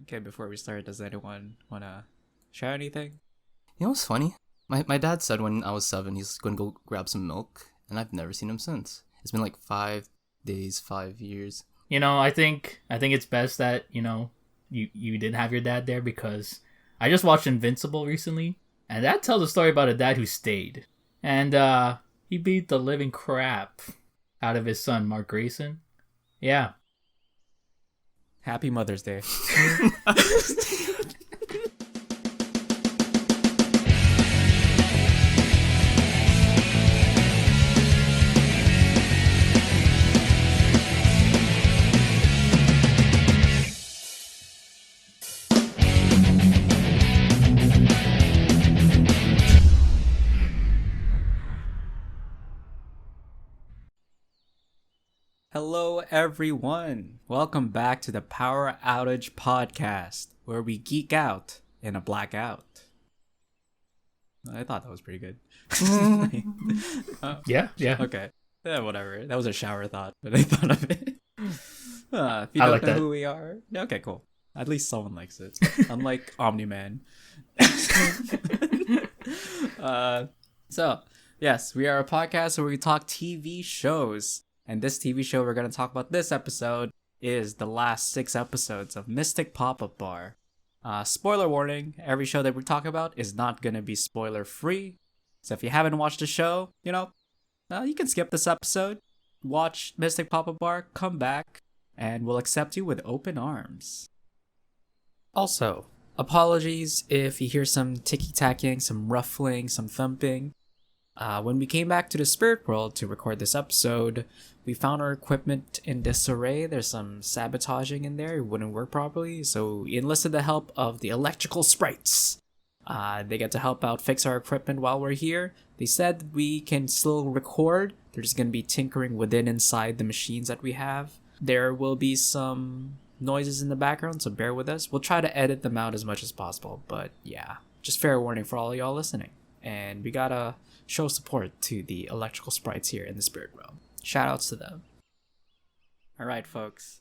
Okay, before we start, does anyone want to share anything? You know what's funny? My dad said when I was 7 he's going to go grab some milk, and I've never seen him since. It's been like 5 days, 5 years. I think it's best that, you didn't have your dad there, because I just watched Invincible recently, and that tells a story about a dad who stayed. And he beat the living crap out of his son, Mark Grayson. Yeah. Happy Mother's Day. Hello, everyone. Welcome back to the Power Outage Podcast, where we geek out in a blackout. I thought that was pretty good. Yeah. Okay. Yeah, whatever. That was a shower thought, but I thought of it. If you I don't like know that. who we are, okay, cool. At least someone likes it. Unlike Omni-Man. So, yes, we are a podcast where we talk TV shows. And this TV show we're going to talk about this episode is the last 6 episodes of Mystic Pop-Up Bar. Spoiler warning, every show that we talk about is not going to be spoiler-free. So if you haven't watched the show, you can skip this episode, watch Mystic Pop-Up Bar, come back, and we'll accept you with open arms. Also, apologies if you hear some ticky-tacking, some ruffling, some thumping. When we came back to the spirit world to record this episode, we found our equipment in disarray. There's some sabotaging in there. It wouldn't work properly, so we enlisted the help of the electrical sprites. They get to help out fix our equipment while we're here. They said we can still record. They're just going to be tinkering inside the machines that we have. There will be some noises in the background, so bear with us. We'll try to edit them out as much as possible, but yeah, just fair warning for all y'all listening. And we gotta show support to the electrical sprites here in the spirit realm. Shoutouts to them. Alright, folks.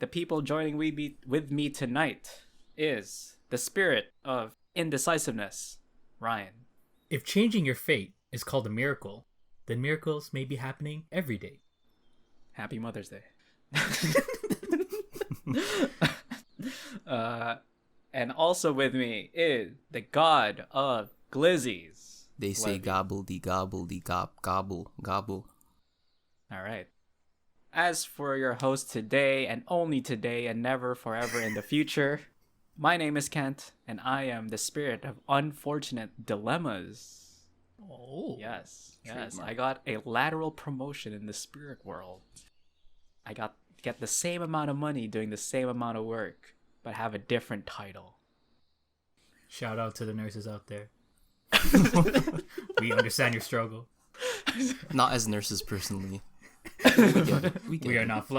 The people joining with me tonight is the spirit of indecisiveness, Ryan. If changing your fate is called a miracle, then miracles may be happening every day. Happy Mother's Day. And also with me is the god of glizzies. They say Levi. gobble de gobble de gobble gobble. All right. As for your host today, and only today, and never forever in the future, my name is Kent, and I am the spirit of unfortunate dilemmas. Oh. Yes. Trademark. I got a lateral promotion in the spirit world. I get the same amount of money doing the same amount of work, but have a different title. Shout out to the nurses out there. We understand your struggle. Not as nurses personally. We are not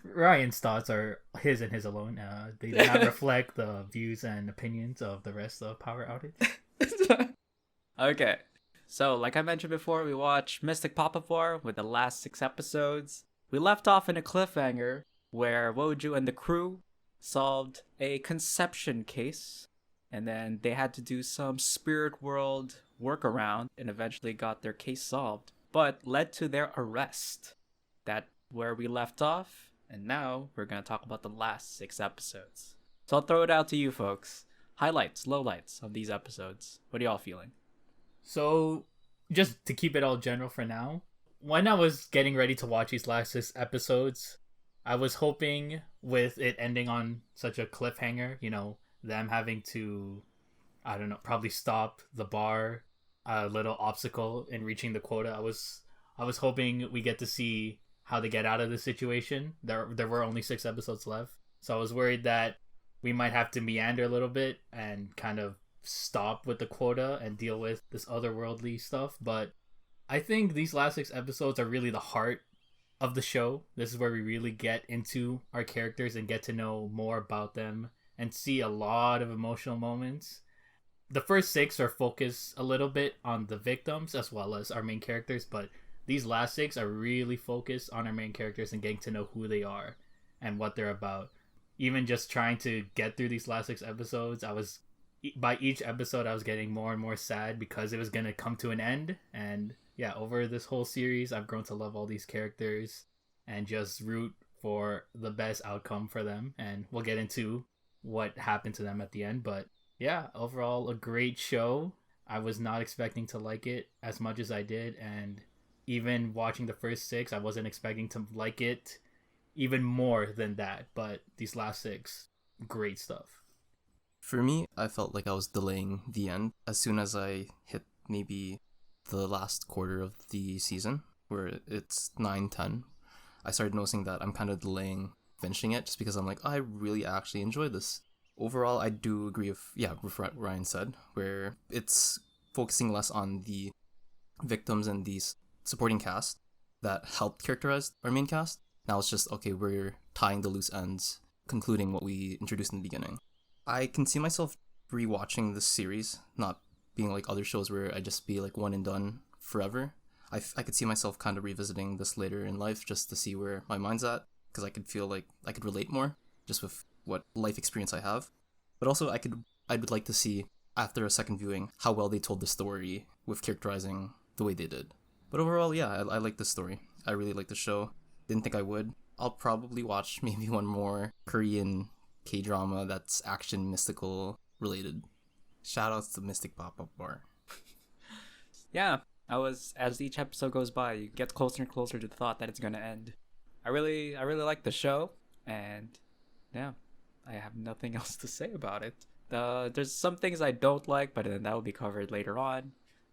Ryan's thoughts are his and his alone. They do not reflect the views and opinions of the rest of Power Outage. Okay. So, like I mentioned before, we watched Mystic Pop-Up Bar with the last 6 episodes. We left off in a cliffhanger where Jojo and the crew solved a conception case, and then they had to do some spirit world workaround and eventually got their case solved, but led to their arrest. That's where we left off, and now we're going to talk about the last 6 episodes. So I'll throw it out to you folks. Highlights, lowlights of these episodes. What are y'all feeling? So, just to keep it all general for now, when I was getting ready to watch these last 6 episodes, I was hoping with it ending on such a cliffhanger, them having to, I don't know, probably stop the bar, a little obstacle in reaching the quota. I was hoping we get to see how they get out of the situation. There were only 6 episodes left, so I was worried that we might have to meander a little bit and kind of stop with the quota and deal with this otherworldly stuff. But I think these last 6 episodes are really the heart of the show. This is where we really get into our characters and get to know more about them and see a lot of emotional moments. The first 6 are focused a little bit on the victims as well as our main characters, but these last 6 are really focused on our main characters and getting to know who they are and what they're about. even just trying to get through these last 6 episodes, by each episode I was getting more and more sad because it was going to come to an end. And yeah, over this whole series, I've grown to love all these characters and just root for the best outcome for them. And we'll get into what happened to them at the end. But yeah, overall, a great show. I was not expecting to like it as much as I did. And even watching the first 6, I wasn't expecting to like it even more than that. But these last 6, great stuff. For me, I felt like I was delaying the end. As soon as I hit maybe the last quarter of the season, where it's 9-10, I started noticing that I'm kind of delaying finishing it just because I'm like, I really actually enjoyed this. Overall, I do agree with what Ryan said, where it's focusing less on the victims and the supporting cast that helped characterize our main cast. Now it's just, okay, we're tying the loose ends, concluding what we introduced in the beginning. I can see myself rewatching this series, not being like other shows where I just be like one and done forever. I could see myself kind of revisiting this later in life just to see where my mind's at, because I could feel like I could relate more just with what life experience I have. But also I would like to see, after a second viewing, how well they told the story with characterizing the way they did. But overall, yeah, I like the story. I really like the show. Didn't think I would. I'll probably watch maybe one more Korean K-drama that's action mystical related. Shoutouts to Mystic Pop-Up Bar. Yeah, as each episode goes by, you get closer and closer to the thought that it's gonna end. I really like the show, and yeah, I have nothing else to say about it. There's some things I don't like, but then that will be covered later on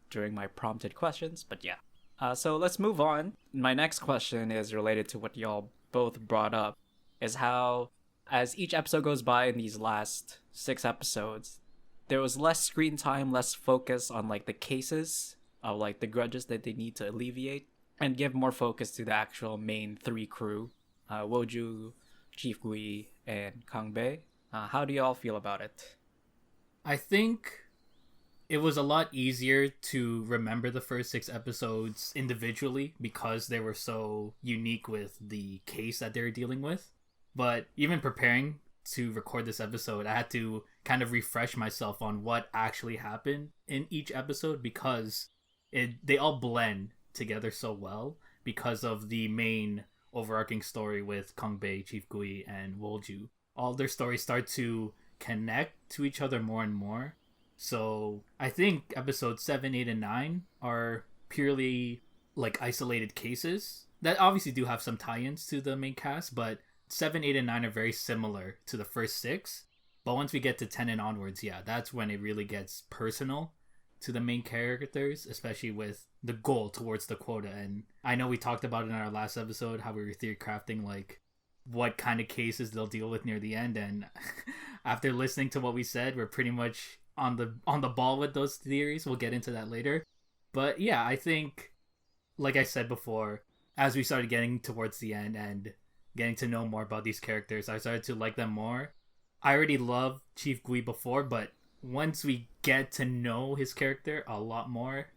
during my prompted questions. But yeah, so let's move on. My next question is related to what y'all both brought up, is how as each episode goes by in these last 6 episodes, there was less screen time, less focus on like the cases of like the grudges that they need to alleviate, and give more focus to the actual main 3 crew, Woju, Chief Gui, and Kangbei. How do y'all feel about it? I think it was a lot easier to remember the first 6 episodes individually because they were so unique with the case that they were dealing with. But even preparing to record this episode, I had to kind of refresh myself on what actually happened in each episode because they all blend together so well because of the main overarching story with Kangbei, Chief Gui, and Wolju. All their stories start to connect to each other more and more. So I think episodes 7, 8, and 9 are purely like isolated cases that obviously do have some tie-ins to the main cast, but 7, 8, and 9 are very similar to the first 6. But once we get to 10 and onwards, yeah, that's when it really gets personal to the main characters, especially with the goal towards the quota. And I know we talked about it in our last episode, how we were theory crafting like what kind of cases they'll deal with near the end. And after listening to what we said, we're pretty much on the ball with those theories. We'll get into that later. But yeah, I think, like I said before, as we started getting towards the end and getting to know more about these characters, I started to like them more. I already loved Chief Gui before, but once we get to know his character a lot more,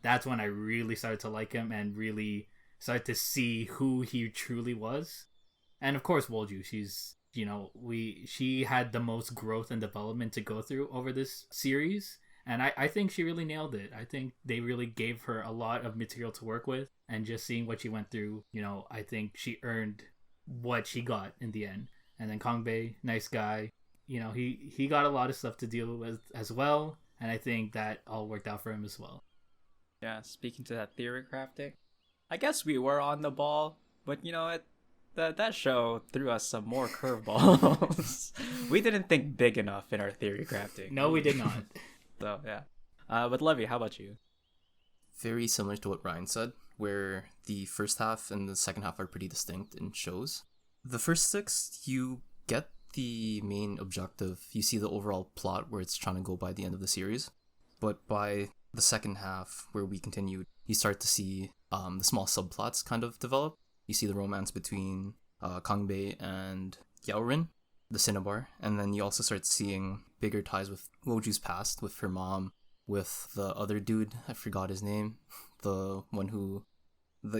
that's when I really started to like him and really started to see who he truly was. And of course, Wolju, she had the most growth and development to go through over this series. And I think she really nailed it. I think they really gave her a lot of material to work with. And just seeing what she went through, I think she earned what she got in the end. And then Kangbei, nice guy. He got a lot of stuff to deal with as well. And I think that all worked out for him as well. Yeah, speaking to that theory crafting, I guess we were on the ball. But you know what? That show threw us some more curveballs. We didn't think big enough in our theory crafting. No, we did not. So, yeah. But Levi, how about you? Very similar to what Ryan said, where the first half and the second half are pretty distinct in shows. The first 6, you get the main objective. You see the overall plot where it's trying to go by the end of the series. But by the second half, where we continue, you start to see the small subplots kind of develop. You see the romance between Kangbei and Yaorin, the Cinnabar, and then you also start seeing bigger ties with Woju's past, with her mom, with the other dude, I forgot his name, the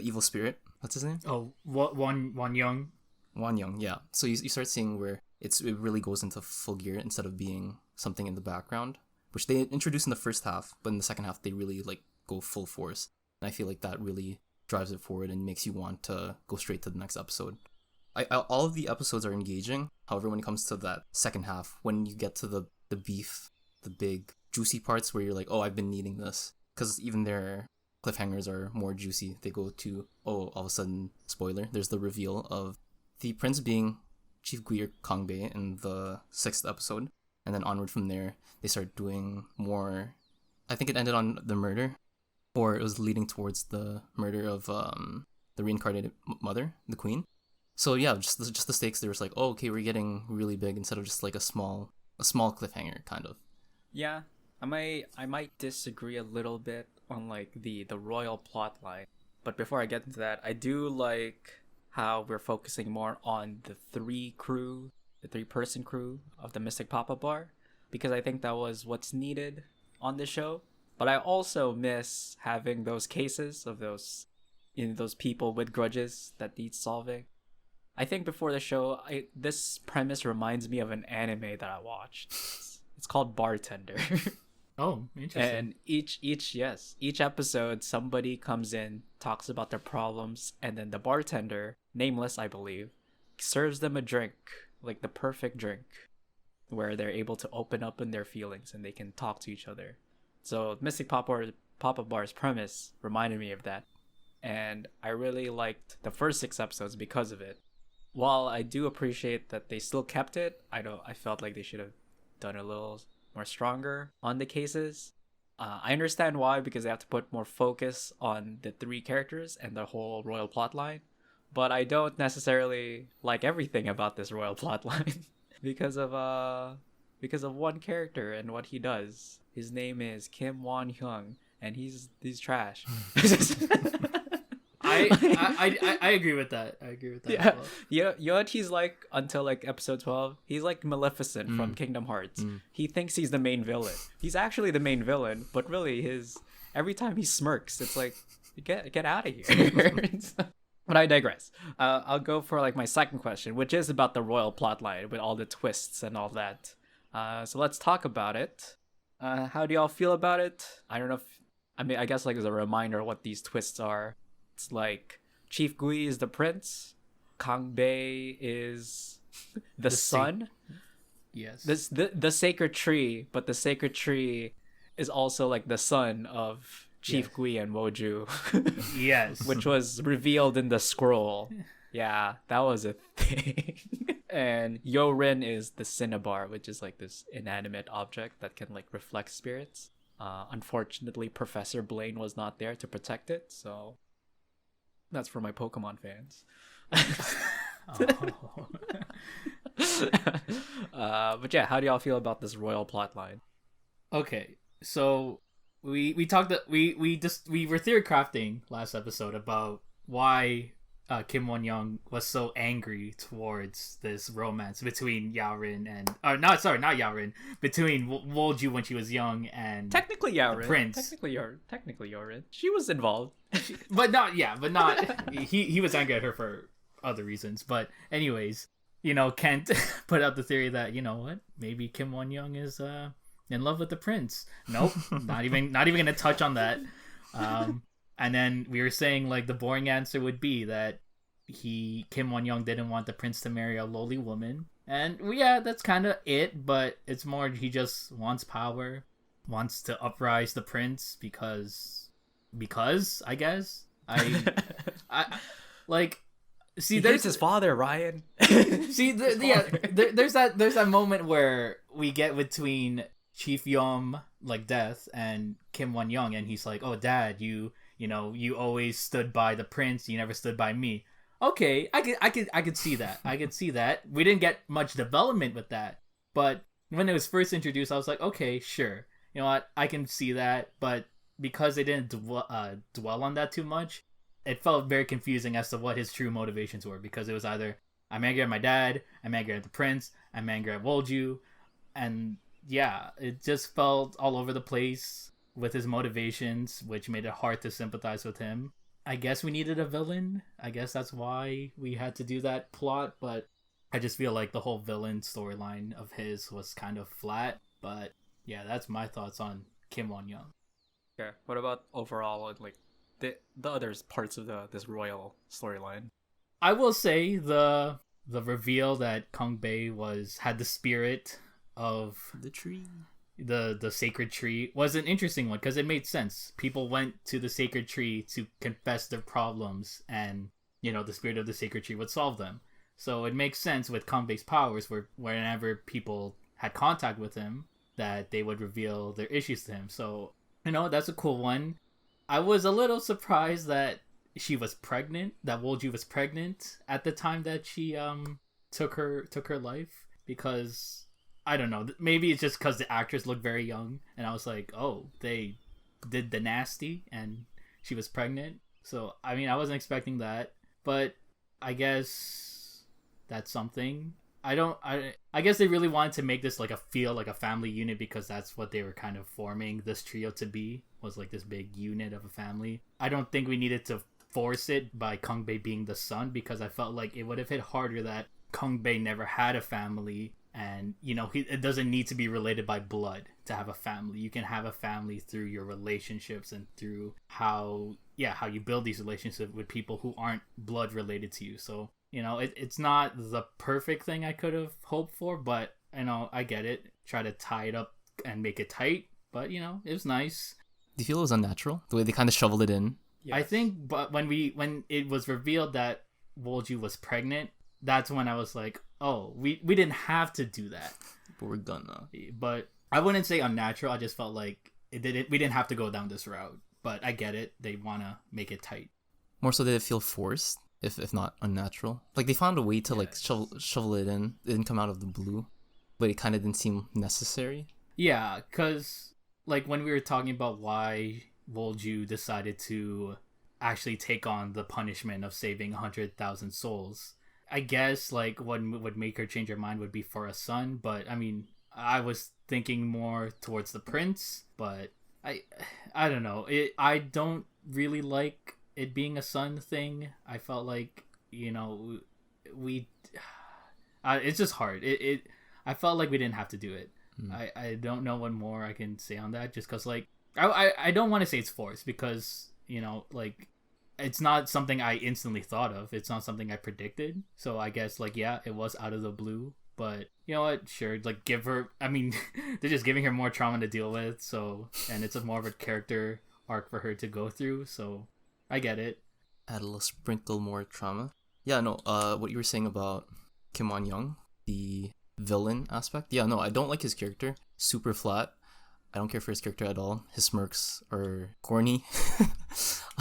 evil spirit, what's his name? Oh, Won-hyung. Won-hyung, yeah. So you start seeing where it really goes into full gear instead of being something in the background, which they introduce in the first half, but in the second half they really like go full force. And I feel like that really drives it forward and makes you want to go straight to the next episode. All of the episodes are engaging. However, when it comes to that second half, when you get to the beef, the big juicy parts where you're like, oh, I've been needing this, because even their cliffhangers are more juicy. They go to, oh, all of a sudden, spoiler, there's the reveal of the prince being Chief Gui or Kangbei in the 6th episode, and then onward from there, they start doing more. I think it ended on the murder, or it was leading towards the murder of the reincarnated mother, the queen. So yeah, just the stakes. There was like, oh, okay, we're getting really big instead of just like a small cliffhanger kind of. Yeah, I might disagree a little bit on like the royal plot line, but before I get into that, I do like how we're focusing more on the 3-person crew of the Mystic Pop-Up Bar, because I think that was what's needed on the show. But I also miss having those cases of those people with grudges that need solving. I think before the show, this premise reminds me of an anime that I watched. It's called Bartender. Oh, interesting. And each episode, somebody comes in, talks about their problems, and then the bartender, nameless I believe, serves them a drink, like the perfect drink, where they're able to open up in their feelings and they can talk to each other. So Mystic Pop-Up Bar's premise reminded me of that, and I really liked the first 6 episodes because of it. While I do appreciate that they still kept it, I felt like they should have done a little more stronger on the cases. I understand why, because they have to put more focus on the 3 characters and the whole royal plotline, but I don't necessarily like everything about this royal plotline because of one character and what he does. His name is Kim Won-hyung, and he's trash. I agree with that. Yeah. As well. You know what he's like until like episode 12? He's like Maleficent from Kingdom Hearts. He thinks he's the main villain. He's actually the main villain, but really every time he smirks, it's like, get out of here. But I digress. I'll go for like my second question, which is about the royal plotline with all the twists and all that. So let's talk about it. How do y'all feel about it? I don't know I guess like as a reminder what these twists are. It's like Chief Gui is the prince, Kangbei is the son. Yes. The sacred tree, but the sacred tree is also like the son of Chief Gui and Woju. Yes. Which was revealed in the scroll. Yeah, that was a thing. And Yo-Rin is the cinnabar, which is like this inanimate object that can like reflect spirits. Unfortunately, Professor Blaine was not there to protect it, so that's for my Pokemon fans. But yeah, how do y'all feel about this royal plotline? Okay, so we talked that we were theory crafting last episode about why Kim Won-young was so angry towards this romance between Yaorin and not Yaorin, between Wolju when she was young and technically Yaorin, Prince. Technically Yaorin. She was involved. but not he was angry at her for other reasons. But anyways, Kent put out the theory that, you know what, maybe Kim Won-young is in love with the prince. Nope, not even gonna touch on that. And then we were saying like the boring answer would be that Kim Won-young didn't want the prince to marry a lowly woman. And yeah, that's kind of it, but it's more he just wants power, wants to uprise the prince because I guess. I like see there's his father, Ryan. See there's that moment where we get between Chief Yom like Death and Kim Won-young, and he's like, "Oh dad, you always stood by the prince, you never stood by me." Okay, I could see that. I could see that. We didn't get much development with that, but when it was first introduced, I was like, okay, sure. You know what? I can see that, but because they didn't dwell on that too much, it felt very confusing as to what his true motivations were, because it was either I'm angry at my dad, I'm angry at the prince, I'm angry at Wolju, and yeah, it just felt all over the place with his motivations, which made it hard to sympathize with him. I guess we needed a villain. I guess that's why we had to do that plot, but I just feel like the whole villain storyline of his was kind of flat. But yeah, that's my thoughts on Kim Won-young. Okay. What about overall, like the other parts of this royal storyline? I will say the reveal that Kang Bae had the spirit of The tree. the sacred tree was an interesting one because it made sense. People went to the sacred tree to confess their problems, and the spirit of the sacred tree would solve them. So it makes sense with Kang Bae's powers, where whenever people had contact with him, that they would reveal their issues to him. So that's a cool one. I was a little surprised that she was pregnant, that Wolju was pregnant at the time that she took her life, because I don't know, maybe it's just because the actress looked very young, and I was like, oh, they did the nasty and she was pregnant. So I mean, I wasn't expecting that, but I guess that's something. I guess they really wanted to make this like a family unit, because that's what they were kind of forming this trio to be, was like this big unit of a family. I don't think we needed to force it by Kang Bae being the son, because I felt like it would have hit harder that Kang Bae never had a family, and it doesn't need to be related by blood to have a family. You can have a family through your relationships and through how you build these relationships with people who aren't blood related to you. So it's not the perfect thing I could have hoped for, but I get it. Try to tie it up and make it tight, but it was nice. Do you feel it was unnatural the way they kind of shoveled it in? Yes. I think, but when it was revealed that Wolju was pregnant, that's when I was like, oh, we didn't have to do that. But we're gonna. But I wouldn't say unnatural. I just felt like we didn't have to go down this route. But I get it. They want to make it tight. More so, did it feel forced, if not unnatural? Like, they found a way to like shovel it in. It didn't come out of the blue, but it kind of didn't seem necessary. Yeah, because like when we were talking about why Wolju decided to actually take on the punishment of saving 100,000 souls, I guess like what would make her change her mind would be for a son. But I mean, I was thinking more towards the prince, but I don't know. I don't really like it being a son thing. I felt like we it's just hard. I felt like we didn't have to do it. I don't know what more I can say on that, just because like I don't want to say it's forced, because like it's not something I instantly thought of. It's not something I predicted. So I guess like, yeah, it was out of the blue, but you know what, sure, like give her, I mean they're just giving her more trauma to deal with, so, and it's more of a character arc for her to go through, so I get it. Add a little sprinkle more trauma. Yeah, no, what you were saying about Kim Won-young, the villain aspect. Yeah, no, I don't like his character. Super flat. I don't care for his character at all. His smirks are corny.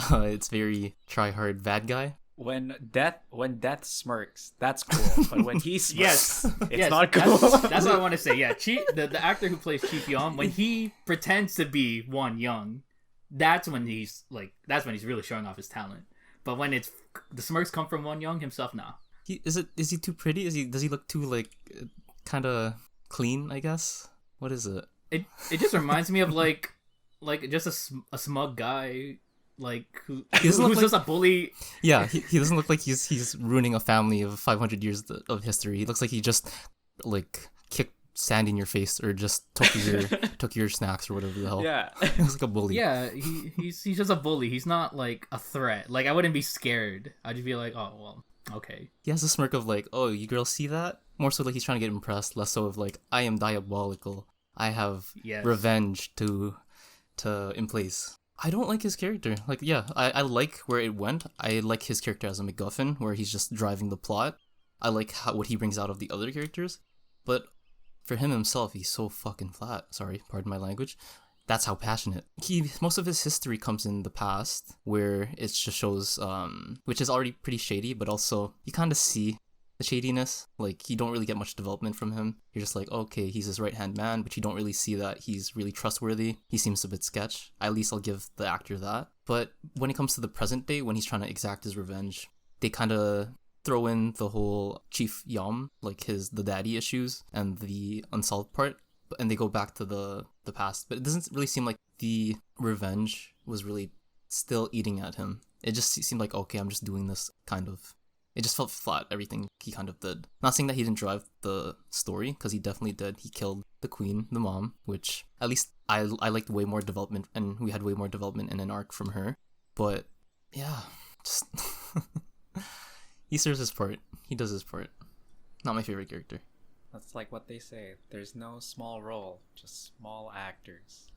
It's very try-hard bad guy. When death smirks, that's cool. But when he smirks, it's not cool. That's what I want to say. Yeah, the actor who plays Chi Pyong, when he pretends to be Won-young, that's when he's really showing off his talent. But when it's the smirks come from Won-young himself, nah. Is he too pretty? Does he look too like kind of clean? I guess. What is it? It just reminds me of like just a smug guy, like who's just a bully. Yeah, he doesn't look like he's ruining a family of 500 years of history. He looks like he just like kicked sand in your face, or just took your snacks or whatever the hell. Yeah, he looks like a bully. Yeah, he's just a bully. He's not like a threat. Like, I wouldn't be scared. I'd just be like, oh well, okay. He has a smirk of like, oh, you girls see that? More so like he's trying to get impressed, less so of like, I am diabolical. I have revenge to in place. I don't like his character. Like, yeah, I like where it went. I like his character as a MacGuffin, where he's just driving the plot. I like what he brings out of the other characters. But for him himself, he's so fucking flat. Sorry, pardon my language. That's how passionate. Most of his history comes in the past, where it just shows, which is already pretty shady, but also you kind of see the shadiness. Like, you don't really get much development from him. You're just like, okay, he's his right-hand man, but you don't really see that he's really trustworthy. He seems a bit sketch. At least I'll give the actor that. But when it comes to the present day, when he's trying to exact his revenge, they kind of throw in the whole Chief Yom, like the daddy issues and the unsolved part, and they go back to the past. But it doesn't really seem like the revenge was really still eating at him. It just seemed like, okay, I'm just doing this kind of It just felt flat, everything he kind of did. Not saying that he didn't drive the story, because he definitely did. He killed the queen, the mom, which at least I liked way more development, and we had way more development in an arc from her. But yeah, just he serves his part. He does his part. Not my favorite character. That's like what they say. There's no small role, just small actors.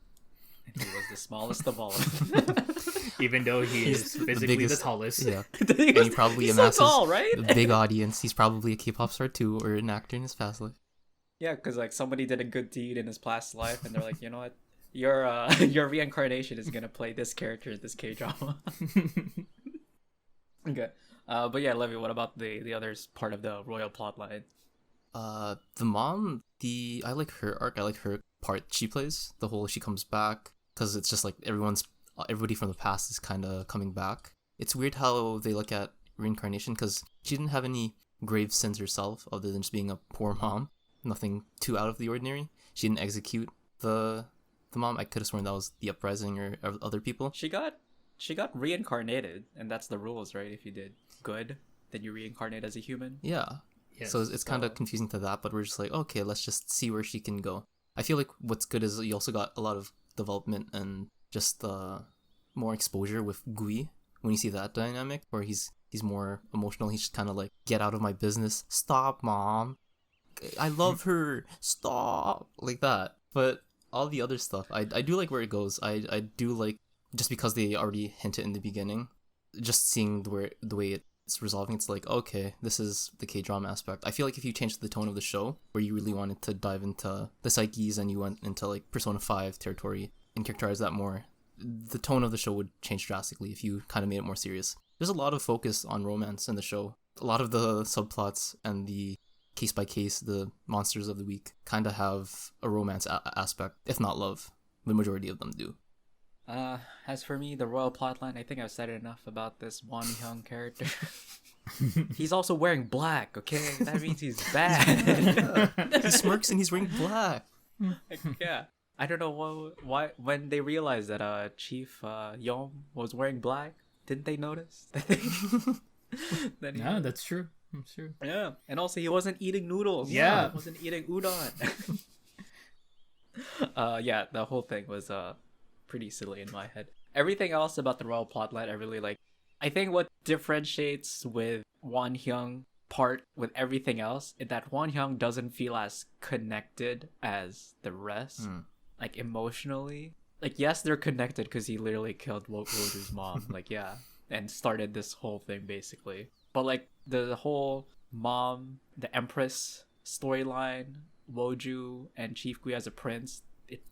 And he was the smallest of all of them. Even though he is physically the tallest. Yeah. And he probably amasses so tall, right? a big audience. He's probably a K-pop star too, or an actor in his past life. Yeah, because like somebody did a good deed in his past life, and they're like, you know what, your your reincarnation is gonna play this character in this K-drama. Okay, but yeah, Levy, what about the others part of the royal plotline? The mom, I like her arc. I like her part she plays. The whole she comes back, because it's just like everybody from the past is kind of coming back. It's weird how they look at reincarnation, because she didn't have any grave sins herself other than just being a poor mom. Nothing too out of the ordinary. She didn't execute the mom. I could have sworn that was the uprising or other people. She got reincarnated, and that's the rules, right? If you did good, then you reincarnate as a human. Yeah. Yes. So it's kind of confusing to that, but we're just like, okay, let's just see where she can go. I feel like what's good is you also got a lot of development and just more exposure with Gui. When you see that dynamic, where he's more emotional, he's just kind of like, get out of my business. Stop, mom. I love her. Stop. Like that. But all the other stuff, I do like where it goes. I do like, just because they already hinted in the beginning, just seeing the way it's resolving, it's like, okay, this is the K-drama aspect. I feel like if you changed the tone of the show, where you really wanted to dive into the psyches and you went into like Persona 5 territory and characterize that more, the tone of the show would change drastically if you kind of made it more serious. There's a lot of focus on romance in the show. A lot of the subplots and the case by case, the monsters of the week, kind of have a romance aspect, if not love. The majority of them do. As for me, the royal plotline, I think I've said enough about this Won-hyung character. He's also wearing black, okay? That means he's bad. He smirks and he's wearing black. Yeah. I don't know why when they realized that Chief Yom was wearing black, didn't they notice? No, that's true. That's true. Yeah. And also he wasn't eating noodles. Yeah. He wasn't eating udon. Yeah, the whole thing was pretty silly in my head. Everything else about the royal plotline I really like. I think what differentiates with Won-hyung part with everything else is that Won-hyung doesn't feel as connected as the rest. Like emotionally. Like yes, they're connected because he literally killed Woju's mom. Like yeah. And started this whole thing basically. But like the whole mom, the empress storyline, Woju and Chief Gui as a prince,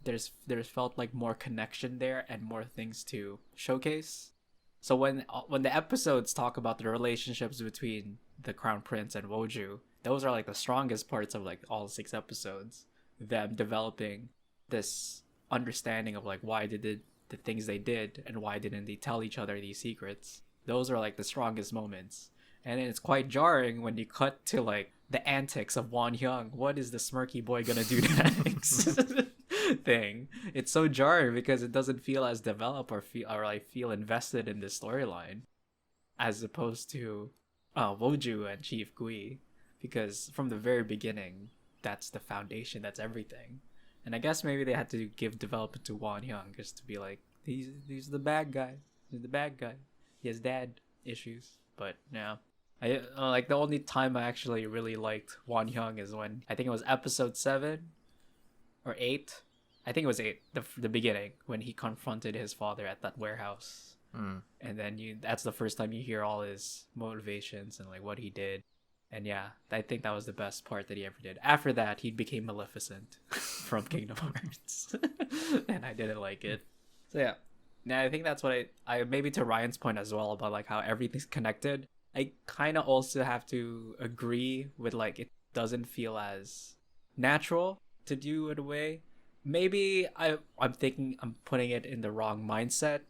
there's felt like more connection there and more things to showcase. So when the episodes talk about the relationships between the crown prince and Woju, those are like the strongest parts of like all 6 episodes. Them developing this understanding of like why they did the things they did and why didn't they tell each other these secrets. Those are like the strongest moments. And then it's quite jarring when you cut to like the antics of Won-hyung. What is the smirky boy gonna do next? Thing. It's so jarring because it doesn't feel as developed or feel invested in the storyline as opposed to Woju and Chief Gui, because from the very beginning that's the foundation, that's everything. And I guess maybe they had to give development to Won-hyung just to be like, he's the bad guy. He's the bad guy. He has dad issues. But yeah. I like the only time I actually really liked Won-hyung is when I think it was episode 7 or 8. I think it was 8, the beginning, when he confronted his father at that warehouse. And then that's the first time you hear all his motivations and like what he did. And yeah, I think that was the best part that he ever did. After that, he became Maleficent from Kingdom Hearts. And I didn't like it. So yeah. Now I think that's what I maybe to Ryan's point as well about like how everything's connected. I kind of also have to agree with like it doesn't feel as natural to do it away. Maybe I'm thinking I'm putting it in the wrong mindset.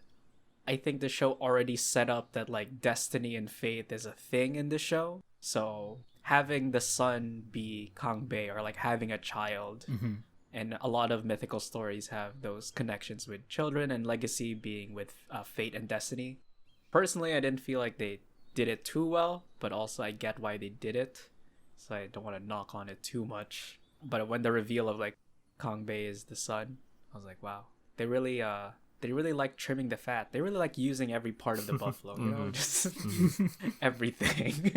I think the show already set up that like destiny and fate is a thing in the show. So having the son be Kang Bae or like having a child, and a lot of mythical stories have those connections with children and legacy being with fate and destiny. Personally, I didn't feel like they did it too well, but also I get why they did it, so I don't want to knock on it too much. But when the reveal of like Kang Bei is the son, I was like, wow, they really like trimming the fat. They really like using every part of the buffalo, you know, just everything.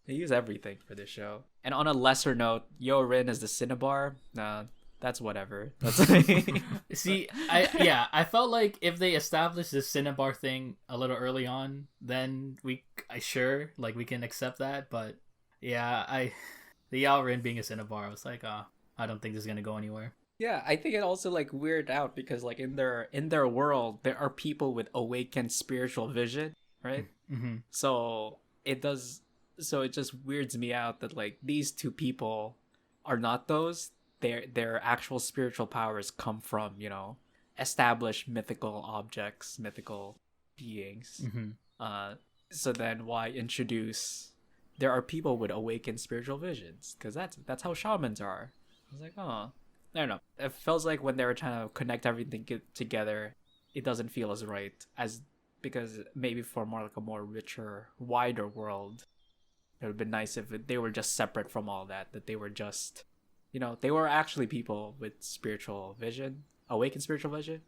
They use everything for this show. And on a lesser note, Yo Rin as the Cinnabar, that's whatever. That's See, I felt like if they established the Cinnabar thing a little early on, then we can accept that. But yeah, the Yao Rin being a Cinnabar, I was like, I don't think this is gonna go anywhere. Yeah, I think it also like weirded out because like in their world there are people with awakened spiritual vision, right? Mm-hmm. So it just weirds me out that like these two people are not those. Their actual spiritual powers come from, you know, established mythical objects, mythical beings. Mm-hmm. So then why introduce there are people with awakened spiritual visions? Because that's how shamans are. I was like, oh, I don't know. It feels like when they were trying to connect everything together, it doesn't feel as right as because maybe for more like a more richer, wider world, it would have been nice if they were just separate from all that. That they were just, you know, they were actually people with spiritual vision, awakened spiritual vision,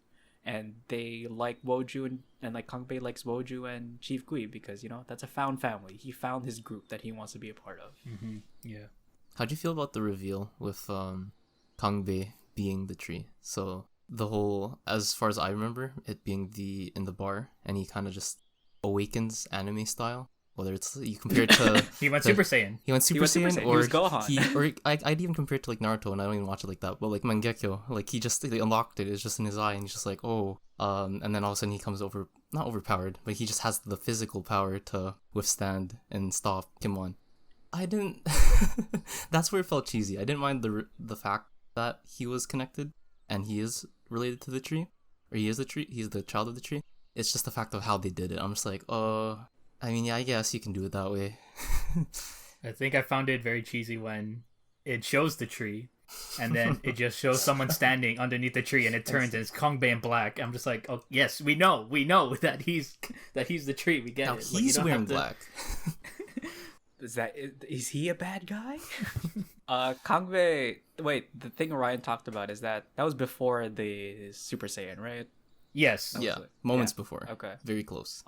and they like Woju and like Kang Bei likes Woju and Chief Gui because, you know, that's a found family. He found his group that he wants to be a part of. Mm-hmm. Yeah. How'd you feel about the reveal with Kang Bei being the tree? So the whole, as far as I remember, it being in the bar, and he kind of just awakens anime style. Whether it's you compare it to he went Super Saiyan. He went Super Saiyan, or he was Gohan. I'd even compare it to like Naruto, and I don't even watch it like that. But like Mangekyo, like he just they unlocked it. It's just in his eye, and he's just like, oh, and then all of a sudden he comes not overpowered, but he just has the physical power to withstand and stop Kimon. I didn't. That's where it felt cheesy. I didn't mind the fact that he was connected and he is related to the tree, or he is the tree. He's the child of the tree. It's just the fact of how they did it. I'm just like, I mean, yeah, I guess you can do it that way. I think I found it very cheesy when it shows the tree, and then it just shows someone standing underneath the tree, and it turns and it's Kang Bei in black. I'm just like, oh yes, we know that he's the tree. We get now it. He's like, wearing black. Is he a bad guy? Kang Bei. Wait, the thing Ryan talked about is that was before the Super Saiyan, right? Yes. Yeah, moments before. Okay, very close.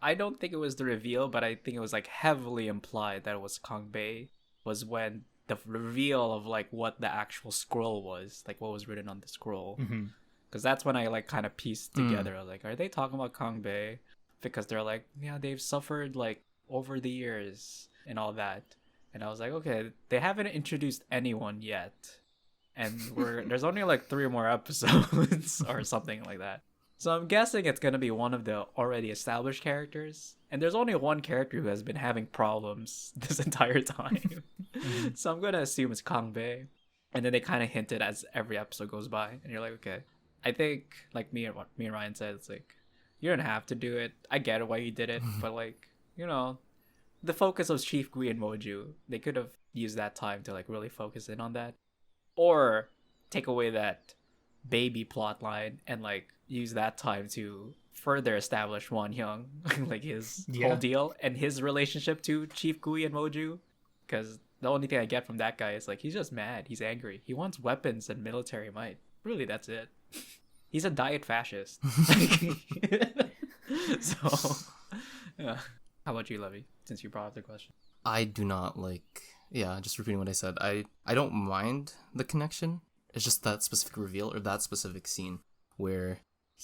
I don't think it was the reveal, but I think it was like heavily implied that it was Kang Bei. Was when the reveal of like what the actual scroll was, like what was written on the scroll. Because that's when I like kind of pieced together. I was like, are they talking about Kang Bei? Because they're like, yeah, they've suffered like over the years and all that. And I was like, okay, they haven't introduced anyone yet, and there's only like 3 more episodes or something like that. So I'm guessing it's going to be one of the already established characters. And there's only one character who has been having problems this entire time. So I'm going to assume it's Kang Bei. And then they kind of hint it as every episode goes by. And you're like, okay. I think, like me and Ryan said, it's like, you don't have to do it. I get it why you did it. But like, you know, the focus of Chief Gui and Moju, they could have used that time to like really focus in on that. Or take away that baby plot line and like use that time to further establish Won-hyung, like his whole deal and his relationship to Chief Gui and Moju. Because the only thing I get from that guy is like he's just mad, he's angry, he wants weapons and military might. Really, that's it. He's a diet fascist. So, yeah. How about you, Levi? Since you brought up the question, I do not like. Yeah, just repeating what I said. I don't mind the connection. It's just that specific reveal or that specific scene where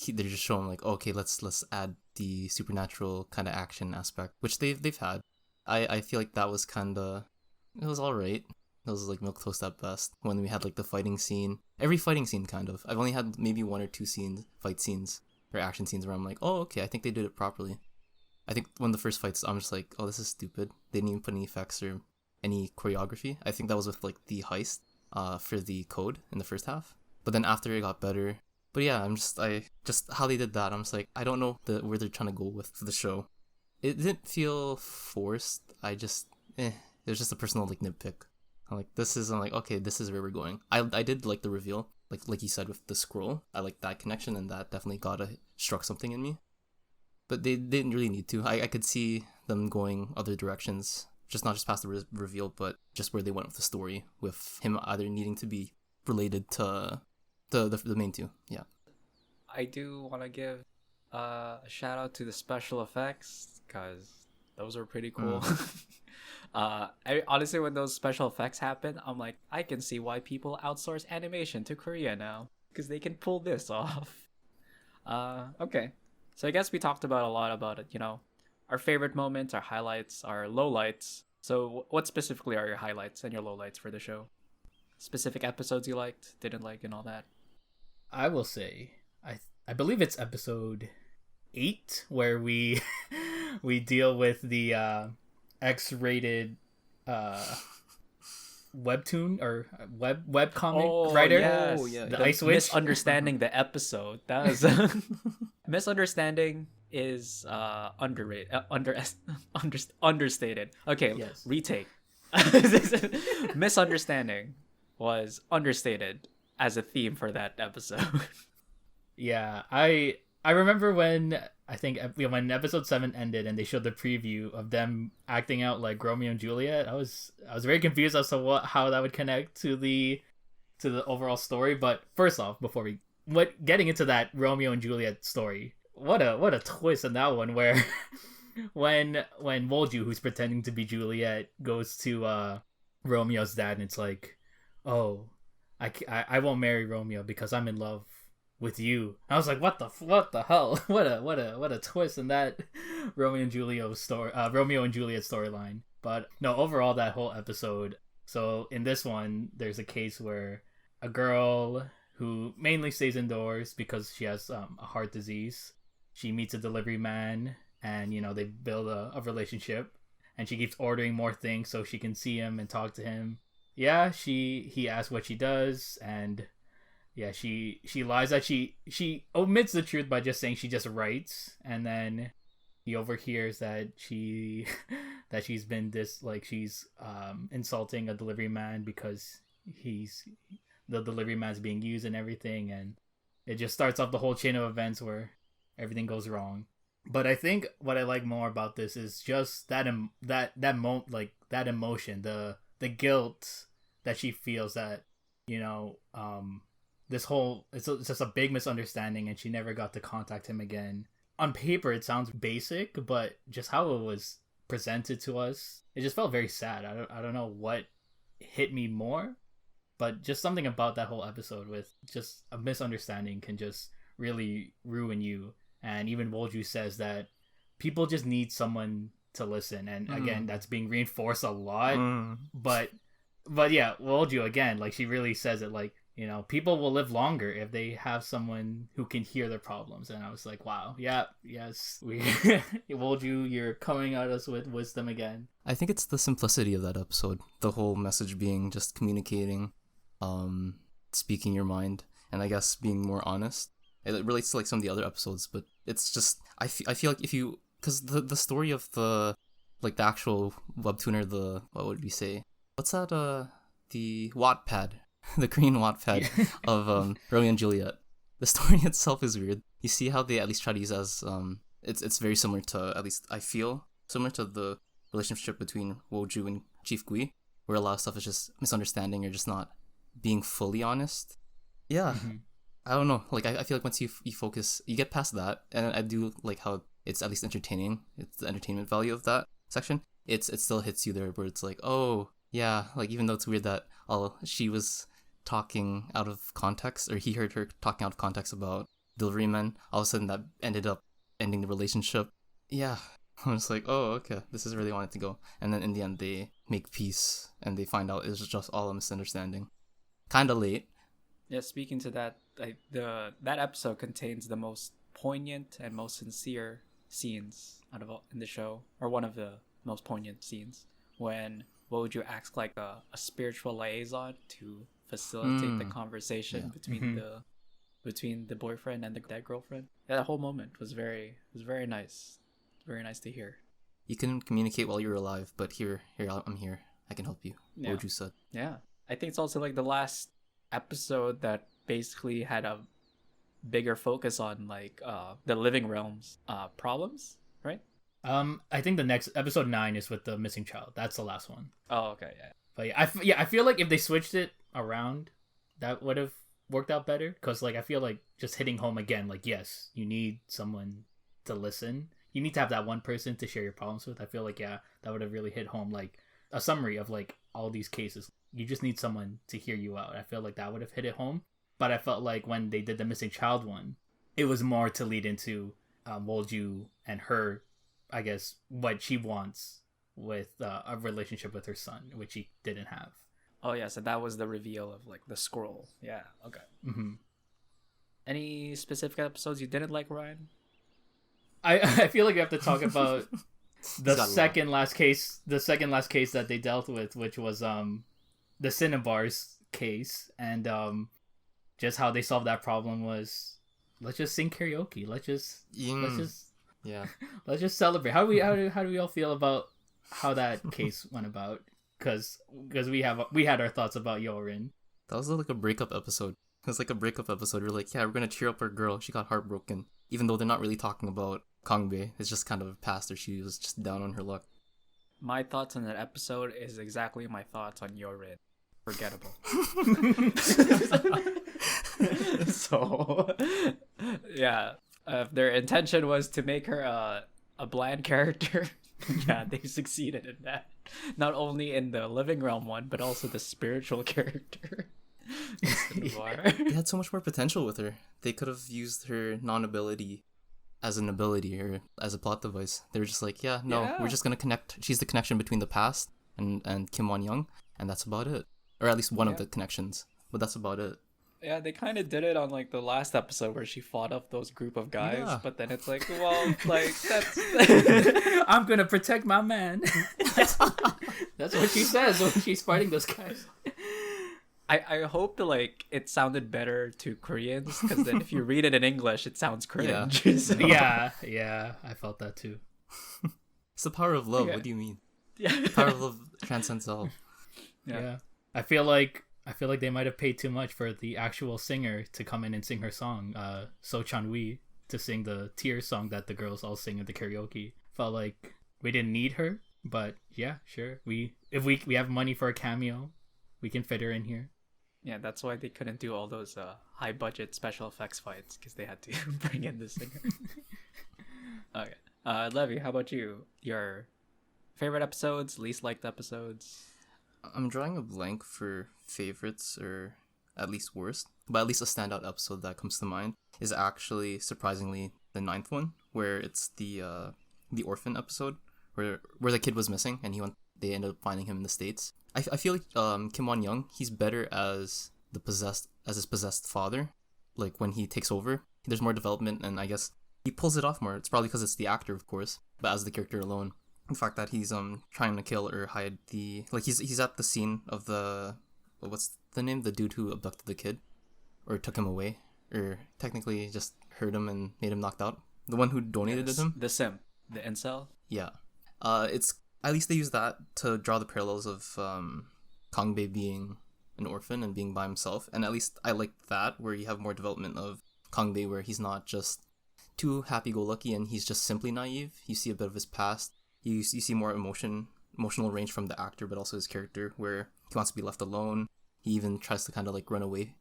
they're just showing like, okay, let's add the supernatural kind of action aspect, which they've had. I feel like that was it was alright. It was like milquetoast at best. When we had like the fighting scene, every fighting scene kind of. I've only had maybe 1 or 2 fight scenes or action scenes where I'm like, oh okay, I think they did it properly. I think one of the first fights, I'm just like, oh, this is stupid. They didn't even put any effects or any choreography. I think that was with like the heist for the code in the first half. But then after it got better. But yeah, I just how they did that, I'm just like, I don't know where they're trying to go with the show. It didn't feel forced. It was just a personal like nitpick. I'm like, okay, this is where we're going. I did like the reveal, like you said with the scroll. I like that connection, and that definitely struck something in me. But they didn't really need to. I could see them going other directions, just not just past the reveal, but just where they went with the story, with him either needing to be related to the main two. Yeah. I do want to give a shout out to the special effects because those were pretty cool. Honestly, when those special effects happen, I'm like, I can see why people outsource animation to Korea now because they can pull this off. Okay, so I guess we talked about a lot about it. You know, our favorite moments, our highlights, our lowlights. So, what specifically are your highlights and your lowlights for the show? Specific episodes you liked, didn't like, and all that. I will say, I believe it's episode 8 where we we deal with the X-rated webtoon or webcomic writer. Yes. Oh, yeah. The Ice Witch. Misunderstanding the episode. That was misunderstanding is underrated, understated. Okay, Yes. retake. Misunderstanding was understated as a theme for that episode. Yeah, I remember when when episode 7 ended and they showed the preview of them acting out like Romeo and Juliet. I was very confused as to how that would connect to the overall story. But first off, getting into that Romeo and Juliet story, what a twist in that one where when Wolju, who's pretending to be Juliet, goes to Romeo's dad and it's like, oh, I won't marry Romeo because I'm in love with you. I was like, what the hell? What a twist in that Romeo and Juliet storyline. But no, overall that whole episode. So in this one, there's a case where a girl who mainly stays indoors because she has a heart disease. She meets a delivery man, and they build a relationship, and she keeps ordering more things so she can see him and talk to him. Yeah, he asks what she does, and yeah, she lies that she omits the truth by just saying she just writes, and then he overhears that she's been insulting a delivery man because the delivery man's being used and everything, and it just starts off the whole chain of events where everything goes wrong. But I think what I like more about this is just that emotion, the guilt that she feels that this whole it's just a big misunderstanding and she never got to contact him again. On paper it sounds basic, but just how it was presented to us, it just felt very sad. I don't know what hit me more, but just something about that whole episode with just a misunderstanding can just really ruin you. And even Wolju says that people just need someone to listen, and again that's being reinforced a lot. But yeah, Wolju again, like she really says it, like people will live longer if they have someone who can hear their problems. And I was like, wow, yes, Wolju, you're coming at us with wisdom again. I think it's the simplicity of that episode, the whole message being just communicating, speaking your mind, and I guess being more honest. It relates to like some of the other episodes, but it's just I feel like because the story of the actual webtooner, what would we say? What's that? The Wattpad, the Korean Wattpad of Romeo and Juliet. The story itself is weird. You see how they at least try to use as it's very similar to, at least I feel similar to, the relationship between Woju and Chief Gui, where a lot of stuff is just misunderstanding or just not being fully honest. Yeah. Mm-hmm. I don't know. Like I feel like once you focus, you get past that, and I do like how it's at least entertaining. It's the entertainment value of that section. It still hits you there, where it's like, oh yeah, like even though it's weird that she was talking out of context, or he heard her talking out of context about delivery men, all of a sudden that ended up ending the relationship. Yeah, I was like, oh okay, this is where they wanted to go, and then in the end they make peace and they find out it's just all a misunderstanding. Kind of late. Yeah, speaking to that, that episode contains the most poignant and most sincere scenes out of in the show, or one of the most poignant scenes, when Woju acts like a spiritual liaison to facilitate the conversation between the boyfriend and the dead girlfriend. That whole moment was very nice. Very nice to hear. You couldn't communicate while you were alive, but here I'm here. I can help you. Yeah. Woju said. Yeah, I think it's also like the last episode that basically had a bigger focus on like the living realms problems, right? I think the next episode 9 is with the missing child. That's the last one. Oh, okay, yeah. But yeah, I feel like if they switched it around, that would have worked out better. Cause like I feel like just hitting home again, like yes, you need someone to listen. You need to have that one person to share your problems with. I feel like that would have really hit home. Like a summary of like all these cases. You just need someone to hear you out. I feel like that would have hit it home. But I felt like when they did the missing child one, it was more to lead into Wolju and her, I guess, what she wants with a relationship with her son, which she didn't have. Oh yeah, so that was the reveal of like the scroll. Yeah, okay. Mm-hmm. Any specific episodes you didn't like, Ryan? I feel like we have to talk about the second last case that they dealt with, which was the Cinnabars case, and just how they solved that problem was, let's just sing karaoke. Let's just let's just celebrate. How do we all feel about how that case went about? Because we had our thoughts about Yorin. That was like a breakup episode. It was like a breakup episode. We're like, yeah, we're gonna cheer up our girl. She got heartbroken. Even though they're not really talking about Kangbei, it's just kind of past her. She was just down on her luck. My thoughts on that episode is exactly my thoughts on Yorin. Forgettable. So, yeah, if their intention was to make her a bland character, yeah, they succeeded in that. Not only in the living realm one, but also the spiritual character. They had so much more potential with her. They could have used her non-ability as an ability or as a plot device. They were just like, we're just gonna connect. She's the connection between the past and Kim Won-hyung, and that's about it. Or at least one of the connections, but that's about it. Yeah, they kind of did it on like the last episode where she fought up those group of guys, but then it's like, well, like that's I'm gonna protect my man. That's what she says when she's fighting those guys. I hope that like it sounded better to Koreans, because then if you read it in English, it sounds cringe. Yeah, so. yeah, I felt that too. It's the power of love. Yeah. What do you mean? Yeah, the power of love transcends all. Yeah. I feel like they might have paid too much for the actual singer to come in and sing her song, So Chan-wi, to sing the tear song that the girls all sing at the karaoke. Felt like we didn't need her, but yeah, sure. If we have money for a cameo, we can fit her in here. Yeah, that's why they couldn't do all those high budget special effects fights, because they had to bring in the singer. Okay, Levi, how about you? Your favorite episodes, least liked episodes? I'm drawing a blank for favorites, or at least worst, but at least a standout episode that comes to mind is actually surprisingly the 9th one, where it's the orphan episode where the kid was missing and they ended up finding him in the States. I feel like Kim Won-hyung, he's better as his possessed father. Like when he takes over, there's more development, and I guess he pulls it off more. It's probably because it's the actor, of course, but as the character alone. The fact that he's trying to kill or hide he's at the scene of what's the name, the dude who abducted the kid or took him away, or technically just hurt him and made him knocked out, the one who donated to him, the simp, the incel. Yeah, it's at least they use that to draw the parallels of Kangbei being an orphan and being by himself, and at least I like that, where you have more development of Kangbei, where he's not just too happy-go-lucky and he's just simply naive. You see a bit of his past. You see more emotional range from the actor, but also his character, where he wants to be left alone. He even tries to kind of like run away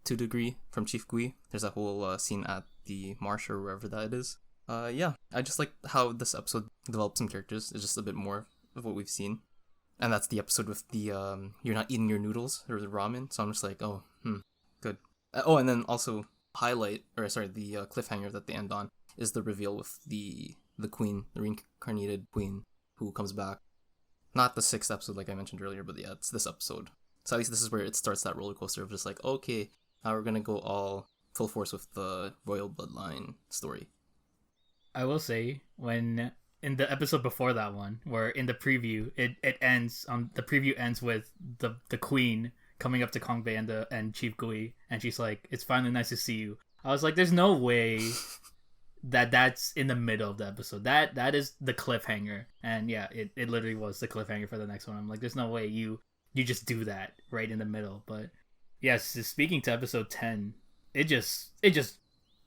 to a degree from Chief Gui. There's that whole scene at the marsh or wherever that is. Yeah, I just like how this episode developed some characters. It's just a bit more of what we've seen. And that's the episode with the you're not eating your noodles or the ramen. So I'm just like, good. And then also the cliffhanger that they end on is the reveal with the queen, the reincarnated queen, who comes back. Not the 6th episode like I mentioned earlier, but yeah, it's this episode. So at least this is where it starts that roller coaster of just like, okay, now we're gonna go all full force with the royal bloodline story. I will say, when in the episode before that one, where in the preview it ends the preview ends with the queen coming up to Kangbei and Chief Gui, and she's like, "It's finally nice to see you." I was like, "There's no way that's in the middle of the episode. That is the cliffhanger." And yeah, it literally was the cliffhanger for the next one. I'm like, there's no way you just do that right in the middle. But yes, speaking to episode 10, it just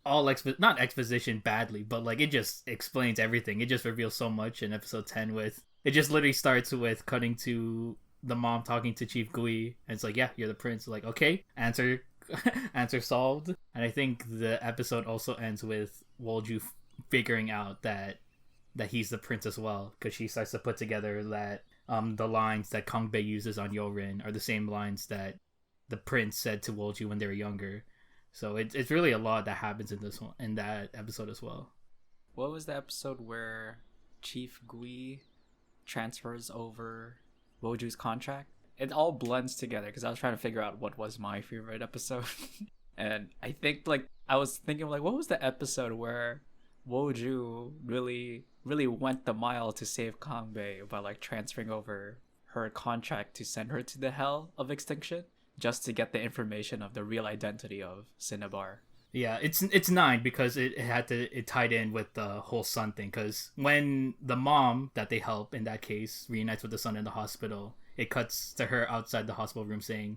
all not exposition badly, but like it just explains everything. It just reveals so much in episode 10 with it just literally starts with cutting to the mom talking to Chief Gui, and it's like, yeah, you're the prince. Like, okay, answer answer solved. And I think the episode also ends with Wolju figuring out that he's the prince as well, because she starts to put together that the lines that Kangbei uses on Yorin are the same lines that the prince said to Wolju when they were younger. So it's really a lot that happens in that episode as well. What was the episode where Chief Gui transfers over Woju's contract? It all blends together because I was trying to figure out what was my favorite episode. And I think like I was thinking like, what was the episode where Woju really went the mile to save Kangbei by like transferring over her contract to send her to the hell of extinction just to get the information of the real identity of Cinnabar. Yeah, it's 9 because it tied in with the whole son thing, because when the mom that they help in that case reunites with the son in the hospital, it cuts to her outside the hospital room saying,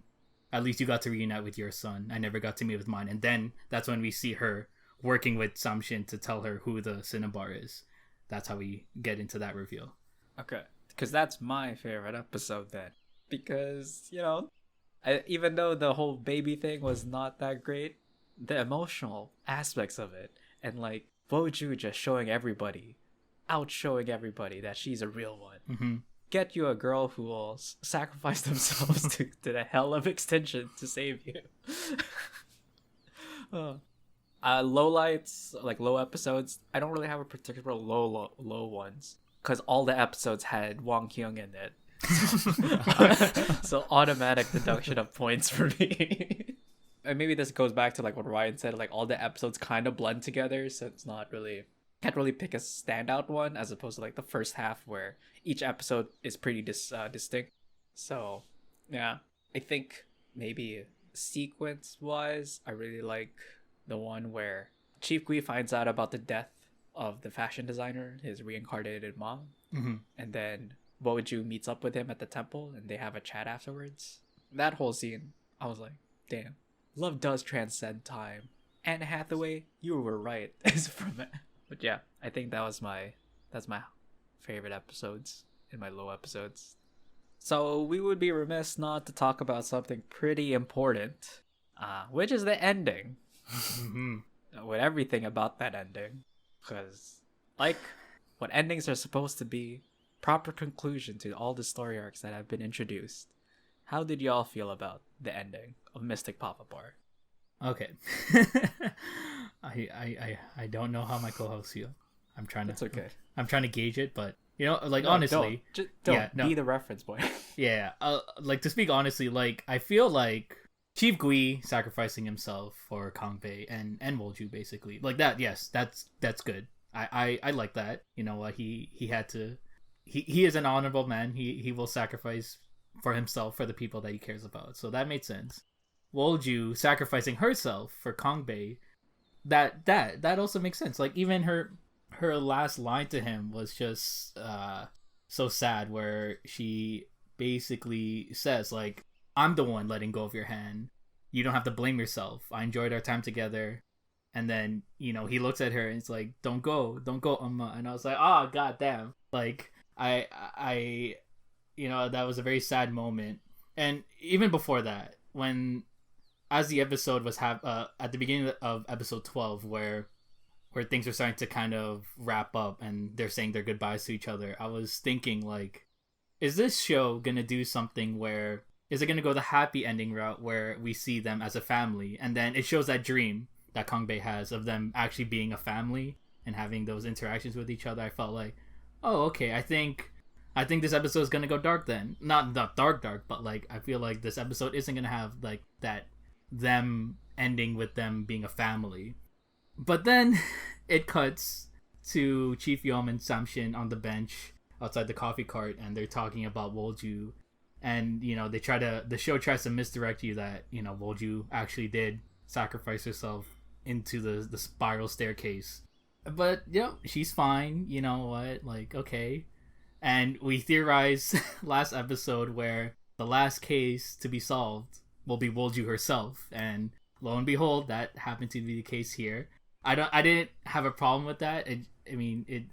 at least you got to reunite with your son. I never got to meet with mine. And then that's when we see her working with Samshin to tell her who the Cinnabar is. That's how we get into that reveal. Okay, because that's my favorite episode then. Because, you know, even though the whole baby thing was not that great, the emotional aspects of it, and like Woju just showing everybody that she's a real one. Mm-hmm. Get you a girl who will sacrifice themselves to the hell of extinction to save you. Lowlights, like low episodes, I don't really have a particular low ones because all the episodes had Won-hyung in it. So automatic deduction of points for me. And maybe this goes back to like what Ryan said, like all the episodes kind of blend together, so it's not really, can't really pick a standout one as opposed to like the first half where each episode is pretty distinct. So yeah, I think maybe sequence wise, I really like the one where Chief Gui finds out about the death of the fashion designer, his reincarnated mom, and then Woju meets up with him at the temple and they have a chat afterwards. That whole scene, I was like, damn, love does transcend time. Anne Hathaway, you were right. From it. But yeah, I think that's my favorite episodes in my low episodes. So we would be remiss not to talk about something pretty important, which is the ending. With everything about that ending, because like what endings are supposed to be, proper conclusion to all the story arcs that have been introduced. How did y'all feel about the ending of Mystic Pop-Up Bar? Okay. I don't know how my co-hosts feel. I'm trying to. It's okay. I'm trying to gauge it, but you know, like no, honestly, don't be the reference point. Yeah. Like to speak honestly, like I feel like Chief Gui sacrificing himself for Kangbei and Wolju basically, like that. Yes, that's good. I like that. You know what? He had to. He is an honorable man. He will sacrifice for himself, for the people that he cares about. So that made sense. Wolju sacrificing herself for Kangbei, that also makes sense. Like even her last line to him was just so sad, where she basically says like, I'm the one letting go of your hand. You don't have to blame yourself. I enjoyed our time together. And then, you know, he looks at her and it's like, don't go, Amma. And I was like, oh, goddamn. Like, I, you know, that was a very sad moment. And even before that, as the episode was at the beginning of episode 12, where things are starting to kind of wrap up and they're saying their goodbyes to each other, I was thinking like, is this show gonna do something where, is it gonna go the happy ending route where we see them as a family and then it shows that dream that Kangbei has of them actually being a family and having those interactions with each other? I felt like, oh, okay, I think this episode is gonna go dark then. Not dark, but like I feel like this episode isn't gonna have like that them ending with them being a family. But then it cuts to Chief Yom and Samshin on the bench outside the coffee cart, and they're talking about Wolju, and you know the show tries to misdirect you that, you know, Wolju actually did sacrifice herself into the spiral staircase. But you know, she's fine. You know what? Like, okay. And we theorized last episode where the last case to be solved will be Wolju herself, and lo and behold, that happened to be the case here. I didn't have a problem with that. I mean,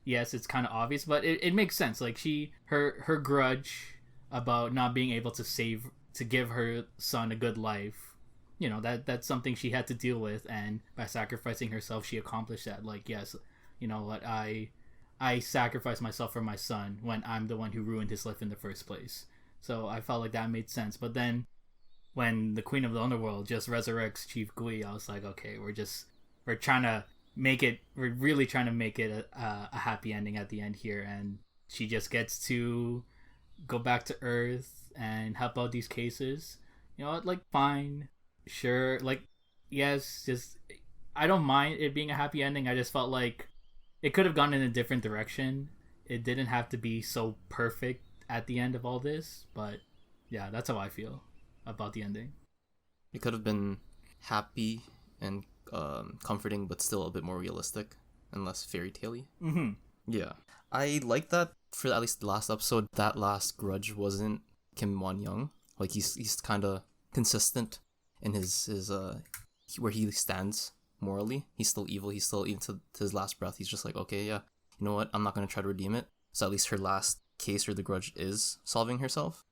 yes, it's kind of obvious, but it makes sense. Like her grudge about not being able to give her son a good life. That's something she had to deal with, and by sacrificing herself, she accomplished that. Like, yes, you know what, I sacrificed myself for my son when I'm the one who ruined his life in the first place. So I felt like that made sense. But then when the Queen of the Underworld just resurrects Chief Gui, I was like, okay, we're really trying to make it a happy ending at the end here, and she just gets to go back to Earth and help out these cases. Like, fine, sure, like, yes, just I don't mind it being a happy ending. I just felt like it could have gone in a different direction. It didn't have to be so perfect at the end of all this, but yeah, that's how I feel about the ending. It could have been happy and comforting, but still a bit more realistic and less fairy tale-y. Mm-hmm. Yeah, I like that for at least the last episode. That last grudge wasn't Kim Won-hyung. Like, he's kind of consistent in his where he stands morally. He's still evil. He's still, even to his last breath, he's just like, okay, yeah, you know what? I'm not gonna try to redeem it. So at least her last case or the grudge is solving herself.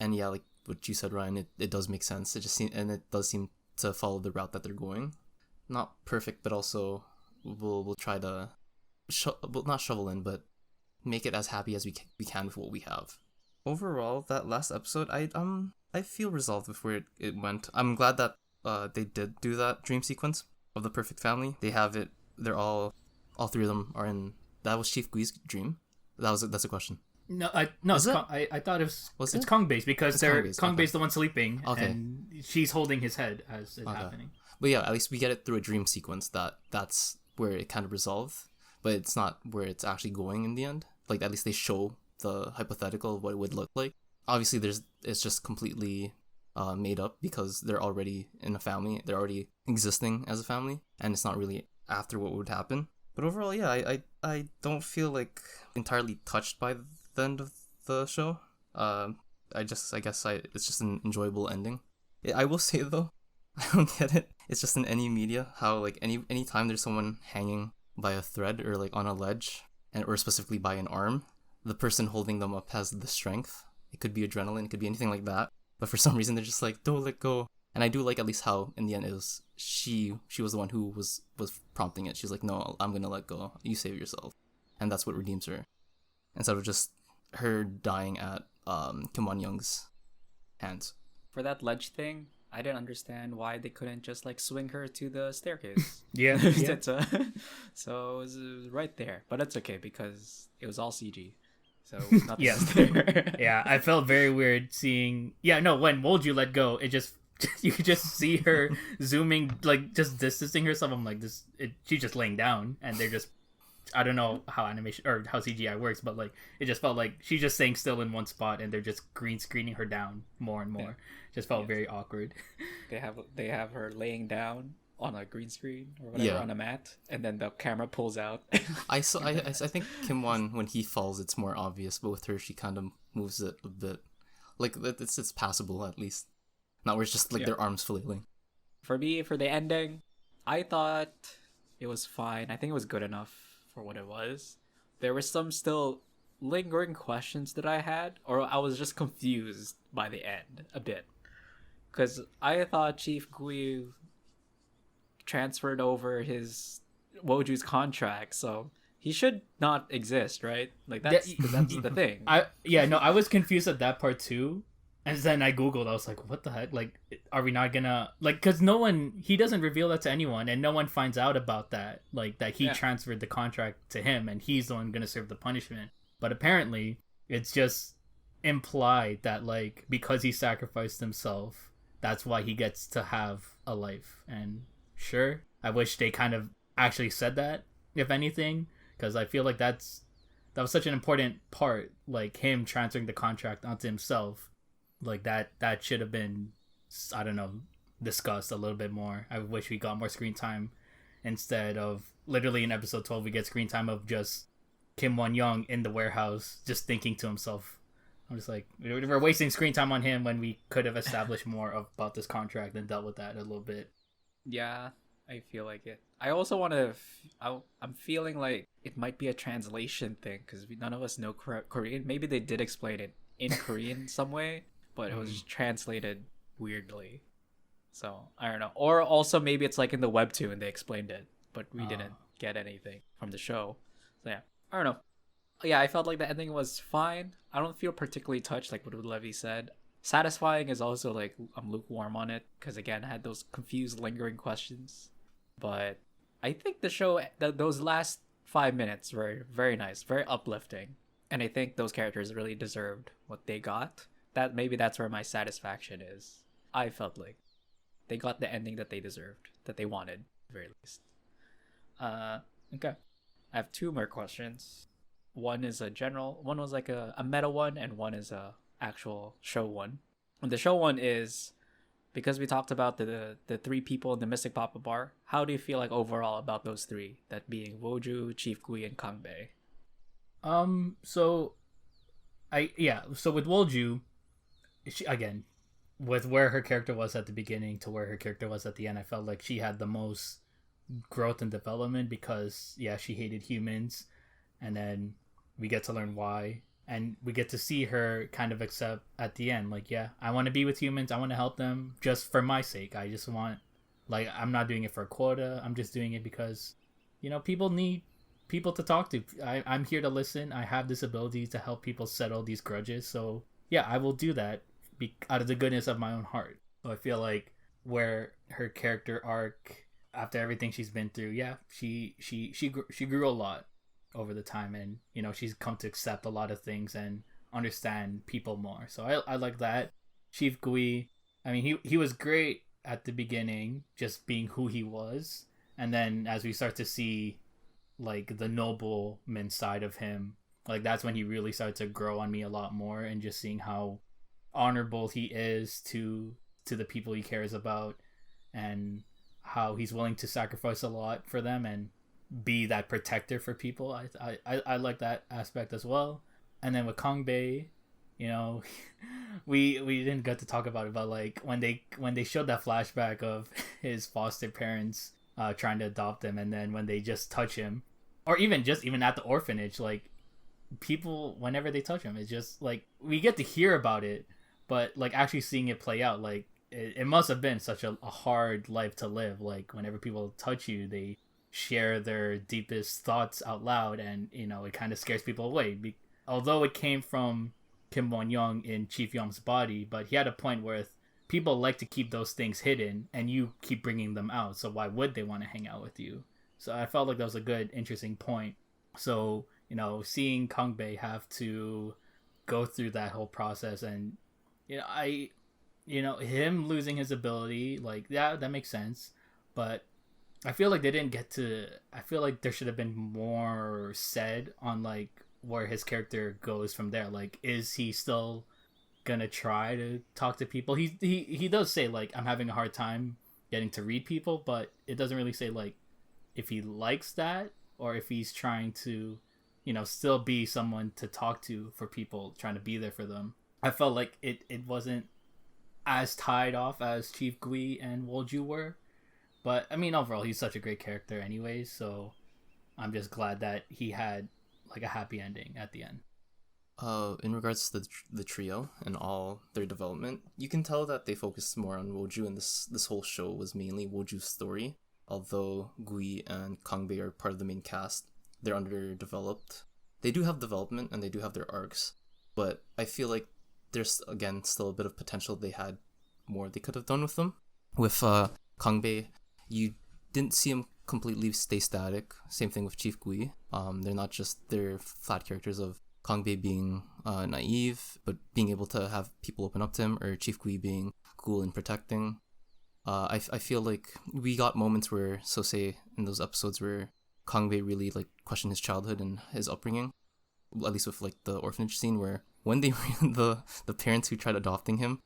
And yeah, like what you said, Ryan, it does make sense. It does seem to follow the route that they're going. Not perfect, but also we'll try to not shovel in, but make it as happy as we can with what we have. Overall, that last episode, I feel resolved with where it went. I'm glad that they did do that dream sequence of the perfect family. They have it. They're all three of them are in. That was Chief Gui's dream. That's a question. No, I thought it's Kong based because Kong based the one sleeping, and she's holding his head as it's happening. But yeah, at least we get it through a dream sequence. That's where it kind of resolved, but it's not where it's actually going in the end. Like, at least they show the hypothetical of what it would look like. Obviously, it's just completely made up because they're already in a family. They're already existing as a family, and it's not really after what would happen. But overall, yeah, I don't feel like entirely touched by the end of the show. It's just an enjoyable ending. I will say though, I don't get it. It's just in any media how, like, any time there's someone hanging by a thread or like on a ledge, or specifically by an arm, the person holding them up has the strength. It could be adrenaline, it could be anything like that. But for some reason they're just like, don't let go. And I do like at least how in the end it was she was the one who was prompting it. She's like, no, I'm gonna let go. You save yourself. And that's what redeems her. Instead of just her dying at Kim Won-hyung's hands. For that ledge thing, I didn't understand why they couldn't just like swing her to the staircase. Yeah. So it was right there, but it's okay because it was all CG. So nothing Yes. was there. Yeah, I felt very weird seeing. Yeah, no, when Wolju let go, it just you could just see her zooming, like just distancing herself. I'm like, she's just laying down, and they're just. I don't know how animation or how CGI works, but like it just felt like she's just staying still in one spot, and they're just green screening her down more and more. Yeah. Just felt very awkward. They have her laying down on a green screen or whatever on a mat, and then the camera pulls out. I think Kim Won, when he falls, it's more obvious, but with her, she kind of moves it a bit. Like it's passable at least. Not where it's just like their arms flailing. For me, for the ending, I thought it was fine. I think it was good enough for what it was. There were some still lingering questions that I had, or I was just confused by the end a bit. Because I thought Chief Gui transferred over his Woju's contract, so he should not exist, right? Like that's the thing. I was confused at that part too. And then I googled. I was like, "What the heck? Like, are we not gonna like?" Because he doesn't reveal that to anyone, and no one finds out about that. Like that he transferred the contract to him, and he's the one gonna serve the punishment. But apparently, it's just implied that like because he sacrificed himself, that's why he gets to have a life. And sure, I wish they kind of actually said that, if anything, because I feel like that was such an important part, like him transferring the contract onto himself. Like that should have been, I don't know, discussed a little bit more. I wish we got more screen time instead of literally in episode 12 we get screen time of just Kim Won-hyung in the warehouse just thinking to himself. I'm just like, we're wasting screen time on him when we could have established more about this contract and dealt with that a little bit. Yeah, I feel like it. I also want to. I'm feeling like it might be a translation thing because none of us know Korean. Maybe they did explain it in Korean some way, but it was just translated weirdly. So I don't know. Or also maybe it's like in the webtoon they explained it, but we didn't get anything from the show. So yeah, I don't know. Yeah, I felt like the ending was fine. I don't feel particularly touched, like what Levi said. Satisfying is also like I'm lukewarm on it because again I had those confused, lingering questions. But I think the show, those last 5 minutes were very nice, very uplifting, and I think those characters really deserved what they got. That's where my satisfaction is. I felt like they got the ending that they deserved, that they wanted, at the very least. Okay. I have two more questions. One is a general, one was like a meta one, and one is a actual show one. And the show one is, because we talked about the three people in the Mystic Papa Bar, how do you feel like overall about those three? That being Woju, Chief Gui, and Kangbei. So with Wolju, again, with where her character was at the beginning to where her character was at the end, I felt like she had the most growth and development because she hated humans, and then we get to learn why, and we get to see her kind of accept at the end, like, I want to be with humans, I want to help them just for my sake. I just want, like, I'm not doing it for a quota, I'm just doing it because, people need people to talk to. I'm here to listen. I have this ability to help people settle these grudges, so I will do that out of the goodness of my own heart. So I feel like where her character arc, after everything she's been through, she grew a lot over the time, and she's come to accept a lot of things and understand people more. So I like that. Chief Gui, I mean, he was great at the beginning, just being who he was, and then as we start to see like the nobleman side of him, like that's when he really started to grow on me a lot more, and just seeing how honorable he is to the people he cares about, and how he's willing to sacrifice a lot for them and be that protector for people. I like that aspect as well. And then with Kangbei, we didn't get to talk about it, but like when they showed that flashback of his foster parents trying to adopt him, and then when they just touch him, or even at the orphanage, like people, whenever they touch him, it's just like we get to hear about it, but like actually seeing it play out, like it must have been such a hard life to live. Like whenever people touch you, they share their deepest thoughts out loud, and it kind of scares people away. Although it came from Kim Won-hyung in Chief Young's body, but he had a point where people like to keep those things hidden, and you keep bringing them out, so why would they want to hang out with you? So I felt like that was a good, interesting point. So seeing Kangbei have to go through that whole process, and him losing his ability, like that makes sense, but I feel like they didn't get to. I feel like there should have been more said on like where his character goes from there. Like, is he still gonna try to talk to people? He does say like, I'm having a hard time getting to read people, but it doesn't really say like if he likes that or if he's trying to, still be someone to talk to for people, trying to be there for them. I felt like it wasn't as tied off as Chief Gui and Wolju were. But, I mean, overall, he's such a great character anyways, so I'm just glad that he had, like, a happy ending at the end. In regards to the trio and all their development, you can tell that they focused more on Woju, and this whole show was mainly Woju's story. Although Gui and Kangbei are part of the main cast, they're underdeveloped. They do have development, and they do have their arcs, but I feel like there's, again, still a bit of potential. They had more they could have done with them. With Kangbei, you didn't see him completely stay static. Same thing with Chief Gui. They're flat characters of Kangbei being naive, but being able to have people open up to him, or Chief Gui being cool and protecting. I feel like we got moments where, so say in those episodes where Kangbei really like questioned his childhood and his upbringing, at least with like the orphanage scene where when they the parents who tried adopting him,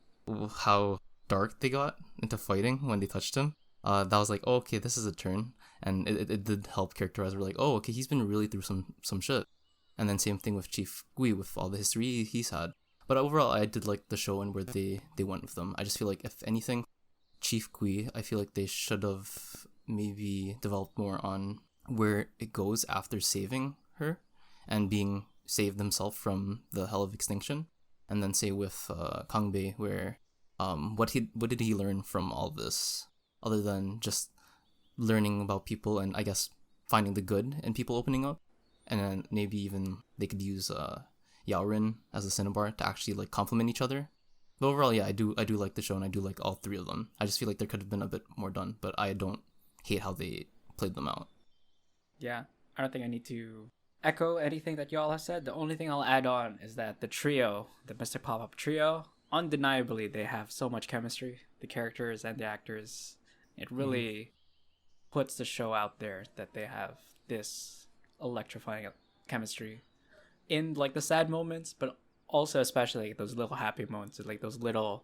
how dark they got into fighting when they touched him. That was like, oh, okay, this is a turn, and it did help characterize. We're like, oh, okay, he's been really through some shit. And then same thing with Chief Gui with all the history he's had. But overall, I did like the show and where they went with them. I just feel like, if anything, Chief Gui, I feel like they should have maybe develop more on where it goes after saving her and being saved himself from the hell of extinction. And then say with Kangbei, where what did he learn from all this other than just learning about people and I guess finding the good in people opening up. And then maybe even they could use Yaorin as a cinnabar to actually like complement each other. But overall, yeah, I do like the show and I do like all three of them. I just feel like there could have been a bit more done, but I don't hate how they played them out. Yeah, I don't think I need to echo anything that y'all have said. The only thing I'll add on is that the trio, the Mystic Pop-Up trio, undeniably they have so much chemistry. The characters and the actors, it really puts the show out there that they have this electrifying chemistry in like the sad moments, but also especially like, those little happy moments, like those little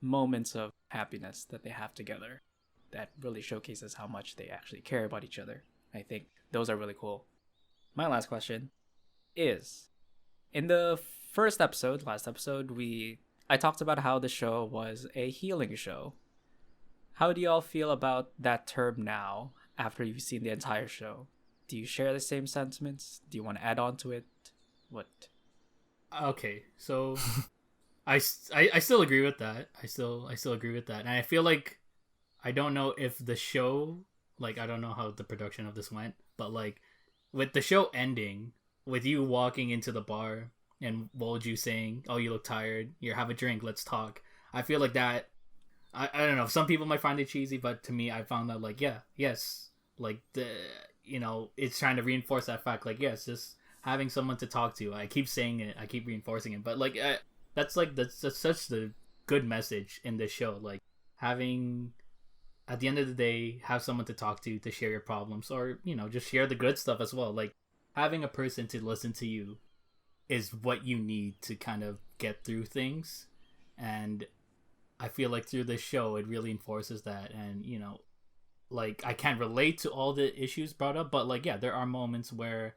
moments of happiness that they have together that really showcases how much they actually care about each other. I think those are really cool. My last question is, in the last episode, I talked about how the show was a healing show. How do y'all feel about that term now after you've seen the entire show? Do you share the same sentiments? Do you want to add on to it? What? Okay, so I still agree with that. I still agree with that. And I feel like I don't know if the show, like I don't know how the production of this went, but like with the show ending, with you walking into the bar and Wolju saying, "Oh, you look tired. Here, have a drink. Let's talk." I feel like that. I don't know. Some people might find it cheesy, but to me, I found that like yes, like it's trying to reinforce that fact. Like yes, just having someone to talk to. I keep saying it. I keep reinforcing it. But like that's such the good message in this show. Like having, at the end of the day, have someone to talk to share your problems, or just share the good stuff as well. Like having a person to listen to you is what you need to kind of get through things. And I feel like through this show it really enforces that. And like I can't relate to all the issues brought up, but like yeah, there are moments where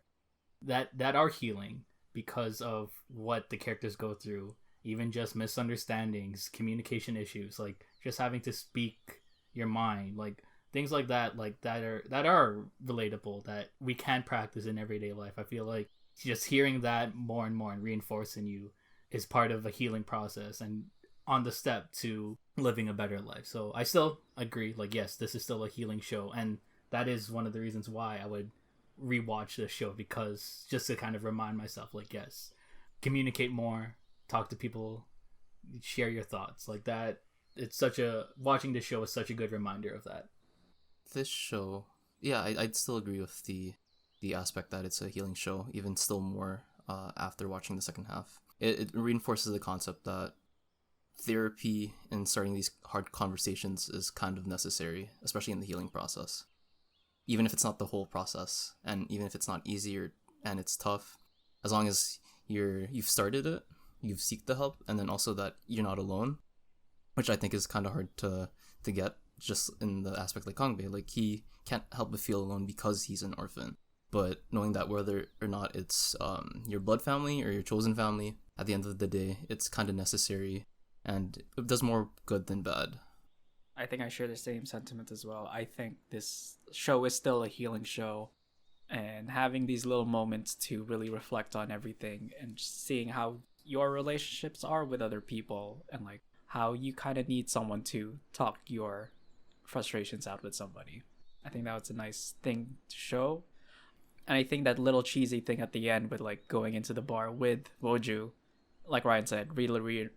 that are healing because of what the characters go through, even just misunderstandings, communication issues, like just having to speak your mind, like things like that are relatable, that we can practice in everyday life. I feel like just hearing that more and more and reinforcing you is part of a healing process and on the step to living a better life. So I still agree, like yes, this is still a healing show, and that is one of the reasons why I would rewatch this show, because just to kind of remind myself, like yes, communicate more, talk to people, share your thoughts, like that. Watching this show is such a good reminder of that. This show, yeah, I'd still agree with the aspect that it's a healing show, even still more after watching the second half. It reinforces the concept that therapy and starting these hard conversations is kind of necessary, especially in the healing process. Even if it's not the whole process, and even if it's not easy and it's tough, as long as you've started it, you've seeked the help, and then also that you're not alone, which I think is kind of hard to get, just in the aspect like Kangbei. Like he can't help but feel alone because he's an orphan. But knowing that whether or not it's your blood family or your chosen family, at the end of the day, it's kind of necessary, and it does more good than bad. I think I share the same sentiment as well. I think this show is still a healing show, and having these little moments to really reflect on everything and just seeing how your relationships are with other people, and like how you kind of need someone to talk your frustrations out with somebody. I think that was a nice thing to show. And I think that little cheesy thing at the end with like going into the bar with Woju, like Ryan said, really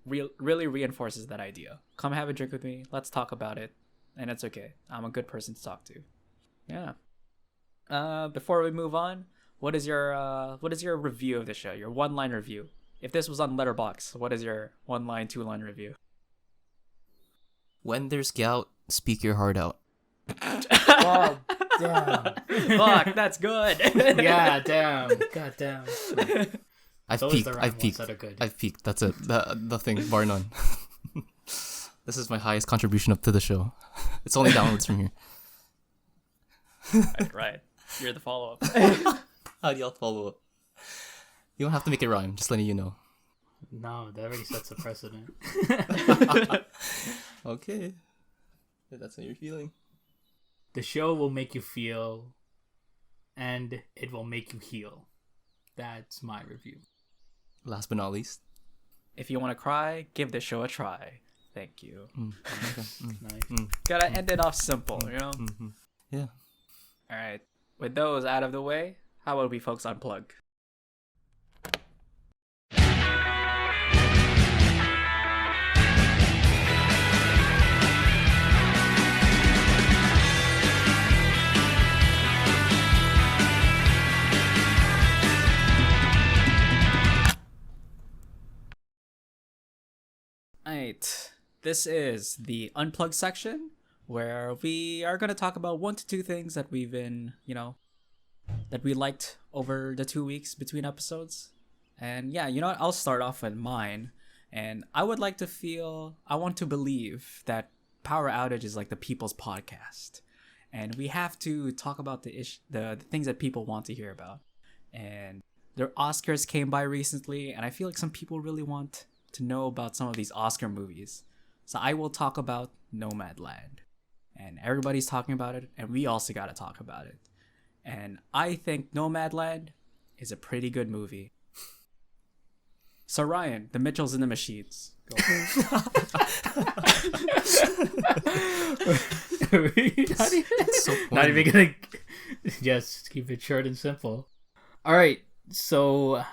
reinforces that idea. Come have a drink with me. Let's talk about it. And it's okay. I'm a good person to talk to. Yeah. Before we move on, what is your review of the show? Your one-line review. If this was on Letterboxd, what is your 1-line, 2-line review? When there's gout, speak your heart out. Oh, damn. Fuck, that's good. Yeah, damn. God damn. I've peaked. That's it. Nothing, bar none. This is my highest contribution up to the show. It's only downloads from here. Right. You're the follow-up. How do y'all follow up? You don't have to make it rhyme, just letting you know. No, that already sets a precedent. Okay. If that's how you're feeling. The show will make you feel, and it will make you heal. That's my review. Last but not least. If you want to cry, give the show a try. Thank you. Nice. Gotta end it off simple, you know? Yeah. All right. With those out of the way, how about we folks unplug? Alright, this is the Unplugged section where we are going to talk about 1 to 2 things that we've been, that we liked over the 2 weeks between episodes. And yeah, you know what? I'll start off with mine. And I want to believe that Power Outage is like the people's podcast. And we have to talk about the things that people want to hear about. And their Oscars came by recently, and I feel like some people really want to know about some of these Oscar movies. So I will talk about Nomadland. And everybody's talking about it, and we also gotta talk about it. And I think Nomadland is a pretty good movie. So Ryan, The Mitchells and the Machines. Go. Not even gonna just keep it short and simple. All right, so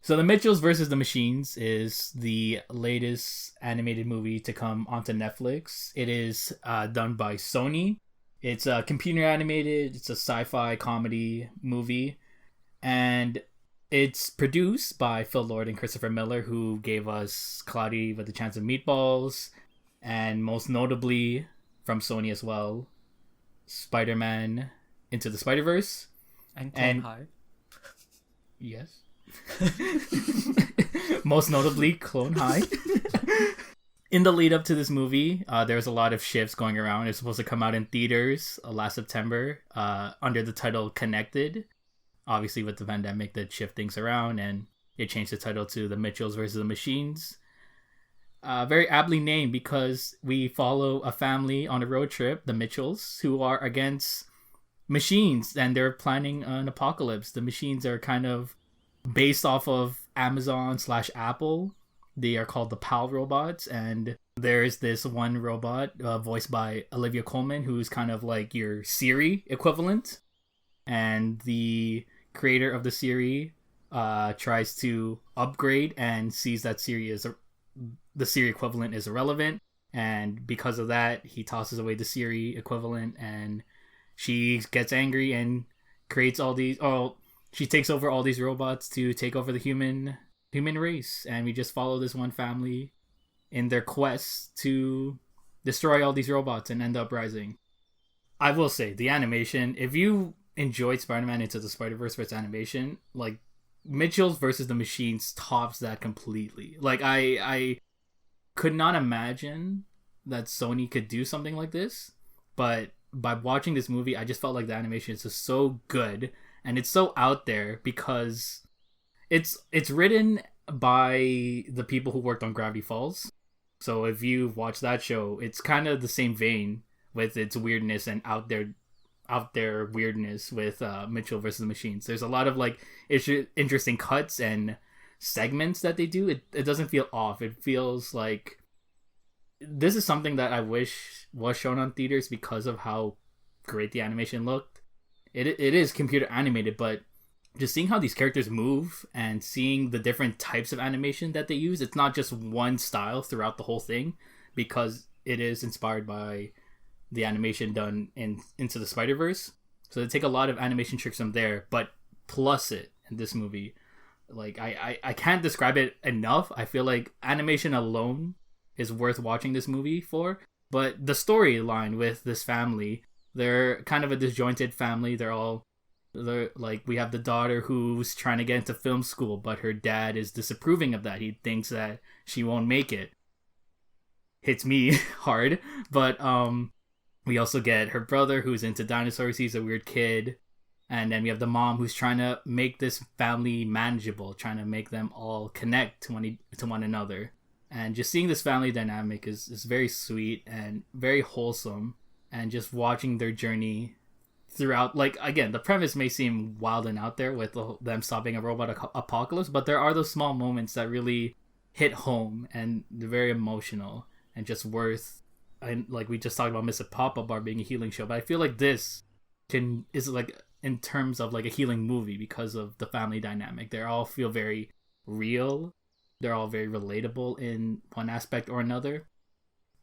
So The Mitchells versus the Machines is the latest animated movie to come onto Netflix. It is done by Sony. It's computer animated. It's a sci-fi comedy movie, and it's produced by Phil Lord and Christopher Miller, who gave us Cloudy with a Chance of Meatballs, and most notably from Sony as well, Spider-Man Into the Spider-Verse. And High. Yes. Most notably Clone High. In the lead up to this movie, there's a lot of shifts going around. It's supposed to come out in theaters last September under the title Connected. Obviously with the pandemic that shift things around, and it changed the title to The Mitchells versus the Machines. Very aptly named because we follow a family on a road trip, the Mitchells, who are against machines, and they're planning an apocalypse. The machines are kind of based off of Amazon/Apple. They are called the PAL robots, and there's this one robot voiced by Olivia Colman, who's kind of like your Siri equivalent. And the creator of the Siri tries to upgrade and sees that the Siri equivalent is irrelevant, and because of that, he tosses away the Siri equivalent, and she gets angry and creates she takes over all these robots to take over the human race, and we just follow this one family in their quest to destroy all these robots and end up rising. I will say, the animation, if you enjoyed Spider-Man Into the Spider-Verse for its animation, like, Mitchells versus the Machines tops that completely. Like, I could not imagine that Sony could do something like this, but by watching this movie, I just felt like the animation is just so good. And it's so out there because it's written by the people who worked on Gravity Falls. So if you watch that show, it's kind of the same vein with its weirdness and out there weirdness with Mitchell versus the Machines. There's a lot of like interesting cuts and segments that they do. It doesn't feel off. It feels like this is something that I wish was shown on theaters because of how great the animation looked. It is computer animated, but just seeing how these characters move and seeing the different types of animation that they use, it's not just one style throughout the whole thing, because it is inspired by the animation done in Into the Spider-Verse. So they take a lot of animation tricks from there, but plus it in this movie. Like, I can't describe it enough. I feel like animation alone is worth watching this movie for. But the storyline with this family, they're kind of a disjointed family. They're like, we have the daughter who's trying to get into film school, but her dad is disapproving of that. He thinks that she won't make it. Hits me hard. But we also get her brother who's into dinosaurs. He's a weird kid. And then we have the mom who's trying to make this family manageable, trying to make them all connect to one another. And just seeing this family dynamic is very sweet and very wholesome. And just watching their journey throughout, like, again, the premise may seem wild and out there with them stopping a robot apocalypse, but there are those small moments that really hit home, and they're very emotional and just worth. And like we just talked about Mr. Pop-Up Bar being a healing show, but I feel like this is like in terms of like a healing movie because of the family dynamic. They all feel very real. They're all very relatable in one aspect or another.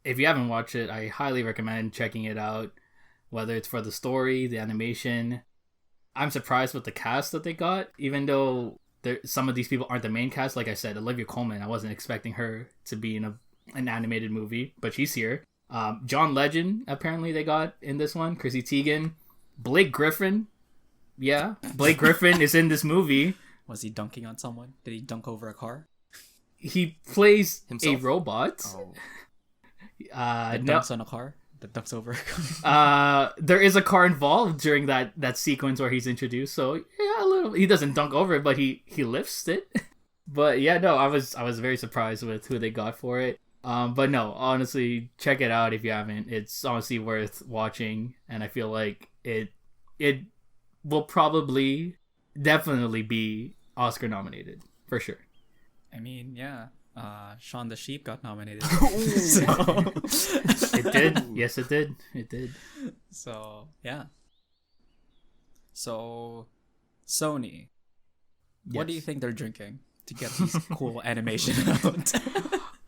If you haven't watched it, I highly recommend checking it out, whether it's for the story, the animation. I'm surprised with the cast that they got, even though some of these people aren't the main cast. Like I said, Olivia Colman, I wasn't expecting her to be in an animated movie, but she's here. John Legend, apparently they got in this one. Chrissy Teigen. Blake Griffin. Yeah, Blake Griffin is in this movie. Was he dunking on someone? Did he dunk over a car? He plays Himself? a robot. Oh. That dunks on a car? That dunks over a car? There is a car involved during that sequence where he's introduced. So yeah, a little. He doesn't dunk over it, but he lifts it. But yeah, no, I was very surprised with who they got for it. But no, honestly, check it out if you haven't. It's honestly worth watching, and I feel like it will probably definitely be Oscar nominated for sure. I mean, yeah. Shaun the Sheep got nominated. It did. Yes, it did. It did. So, yeah. So, Sony, what do you think they're drinking to get these cool animation out?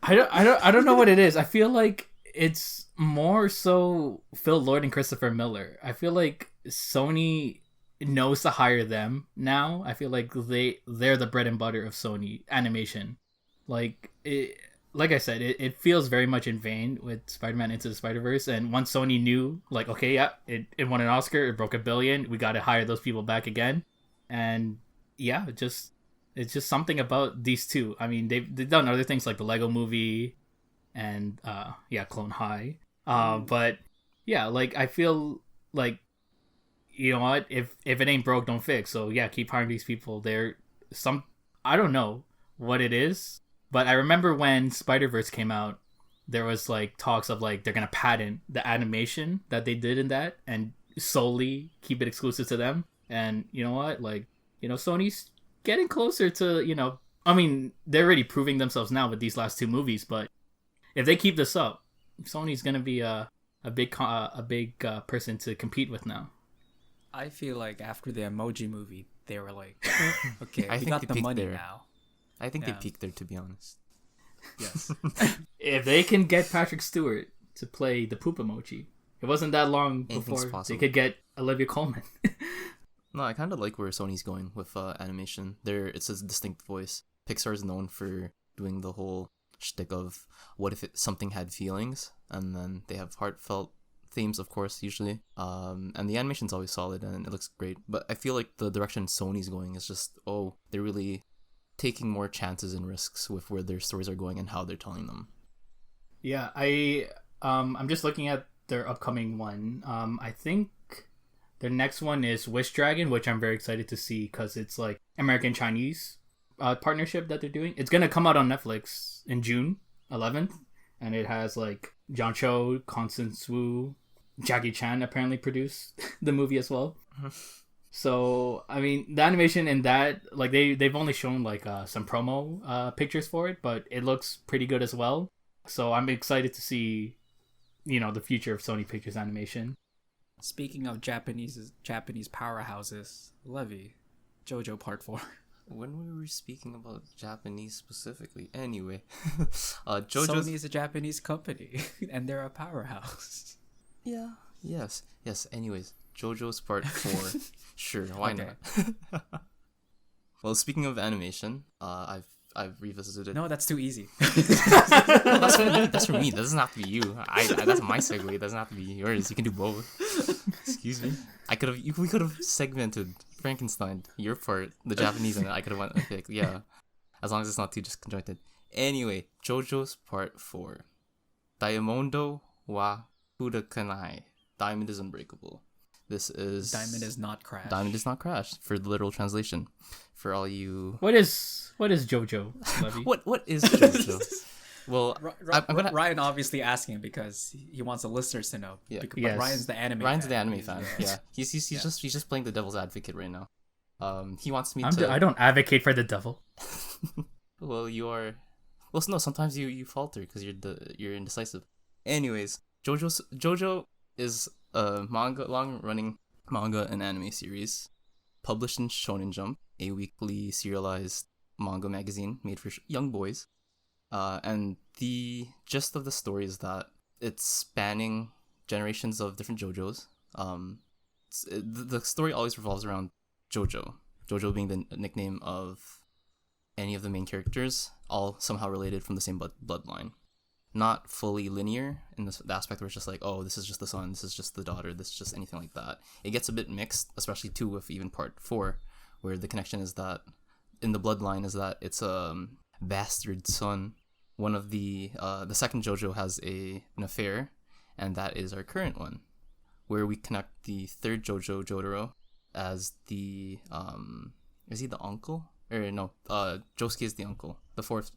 I don't know what it is. I feel like it's more so Phil Lord and Christopher Miller. I feel like Sony knows to hire them now. I feel like they're the bread and butter of Sony animation. Like I said, it feels very much in vein with Spider-Man Into the Spider-Verse. And once Sony knew, like, okay, yeah, it won an Oscar, it broke $1 billion, we got to hire those people back again. And yeah, it's just something about these two. I mean, they've done other things like the Lego Movie and Clone High. But yeah, like I feel like, you know what, if it ain't broke, don't fix. So yeah, keep hiring these people. I don't know what it is, but I remember when Spider-Verse came out, there was like talks of like they're gonna patent the animation that they did in that and solely keep it exclusive to them. And you know what, like, you know, Sony's getting closer to, you know, I mean, they're already proving themselves now with these last two movies, but if they keep this up, Sony's gonna be a big person to compete with now. I feel like after the Emoji Movie, they were like, okay, I we think got they the peaked money there. now. I think they peaked there, to be honest. Yes. If they can get Patrick Stewart to play the poop emoji, it wasn't that long Anything's before possible. they could get Olivia Colman. No, I kind of like where Sony's going with animation. It's a distinct voice. Pixar is known for doing the whole shtick of what if something had feelings, and then they have heartfelt themes, of course, usually. And the animation's always solid and it looks great. But I feel like the direction Sony's going is just, they're really taking more chances and risks with where their stories are going and how they're telling them. Yeah, I'm just looking at their upcoming one. I think their next one is Wish Dragon, which I'm very excited to see because it's like American Chinese partnership that they're doing. It's gonna come out on Netflix in June 11th, and it has like John Cho, Constance Wu, Jackie Chan apparently produced the movie as well. So I mean, the animation in that, like they've only shown like some promo pictures for it, but it looks pretty good as well. So I'm excited to see, you know, the future of Sony Pictures Animation. Speaking of Japanese powerhouses, Levi, Jojo Part 4. When we were speaking about Japanese specifically, anyway, Sony is a Japanese company, and they're a powerhouse. Yeah. Yes. Anyways, JoJo's Part 4. Sure, why not? Well, speaking of animation, I've revisited it. No, that's too easy. No, that's for me. That doesn't have to be you. That's my segue. It doesn't have to be yours. You can do both. Excuse me. We could have segmented Frankenstein, your part, the Japanese, and I could have went epic. Yeah, as long as it's not too disconjointed. Anyway, JoJo's Part 4. Diamondo wa Fudakanai. Diamond is unbreakable. This is Diamond is not crashed. Diamond is not crashed, for the literal translation. For all you... What is JoJo, Levi? What is JoJo? Well, I'm gonna. Ryan obviously asking because he wants the listeners to know. Yeah. But Yes. Ryan's the anime. Ryan's fan. the anime fan. Yeah, he's Yeah. just playing the devil's advocate right now. He wants me I to. don't advocate for the devil. Well, you are. Well, no. Sometimes you falter because you're indecisive. Anyways, Jojo is a long running manga and anime series published in Shonen Jump, a weekly serialized manga magazine made for young boys. And the gist of the story is that it's spanning generations of different JoJos. The story always revolves around Jojo. Jojo being the nickname of any of the main characters, all somehow related from the same bloodline. Not fully linear in the aspect where it's just like, oh, this is just the son, this is just the daughter, this is just anything like that. It gets a bit mixed, especially too with even part 4, where the connection is that in the bloodline is that it's a bastard son. One of the second JoJo has an affair, and that is our current one, where we connect the third JoJo, Jotaro, as the is he the uncle? Or no, Josuke is the uncle. The fourth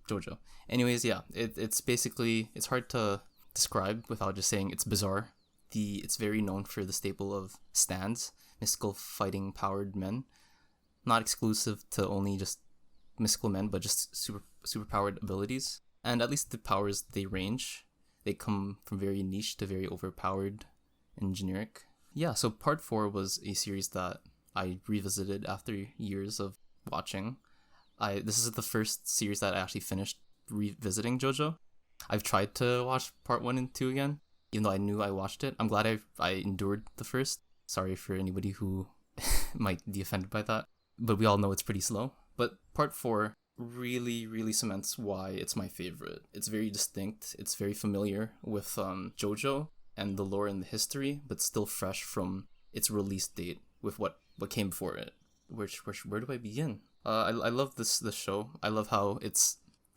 JoJo. Anyways, yeah, it's basically, it's hard to describe without just saying it's bizarre. It's very known for the staple of stands, mystical fighting powered men, not exclusive to only just mystical men, but just super powered abilities. And at least the powers they range, they come from very niche to very overpowered and generic. Yeah, so part 4 was a series that I revisited after years of watching. This is the first series that I actually finished revisiting JoJo. I've tried to watch part 1 and 2 again, even though I knew I watched it. I'm glad I endured the first. Sorry for anybody who might be offended by that, but we all know it's pretty slow. But part 4 really, really cements why it's my favorite. It's very distinct. It's very familiar with JoJo and the lore and the history, but still fresh from its release date with what came before it. Where do I begin? I love this show. I love how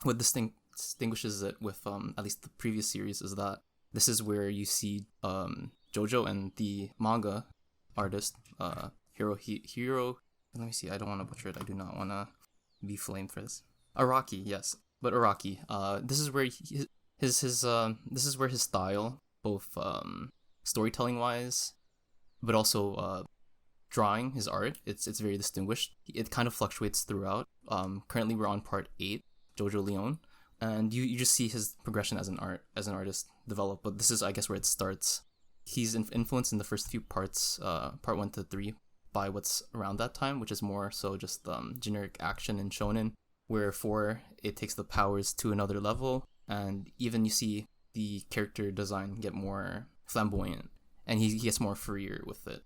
what distinguishes it with at least the previous series is that this is where you see JoJo and the manga artist Hiro. Let me see. I don't want to butcher it. I do not want to be flamed for this. Araki, yes, but Araki. This is where this is where his style, both storytelling wise, but also drawing, his art, it's very distinguished. It kind of fluctuates throughout. Currently we're on part 8, Jojo Leon, and you just see his progression as an artist develop. But this is, I guess, where it starts. He's influenced in the first few parts, part 1 to 3, by what's around that time, which is more so just generic action and shonen. Where 4, it takes the powers to another level, and even you see the character design get more flamboyant, and he gets more freer with it.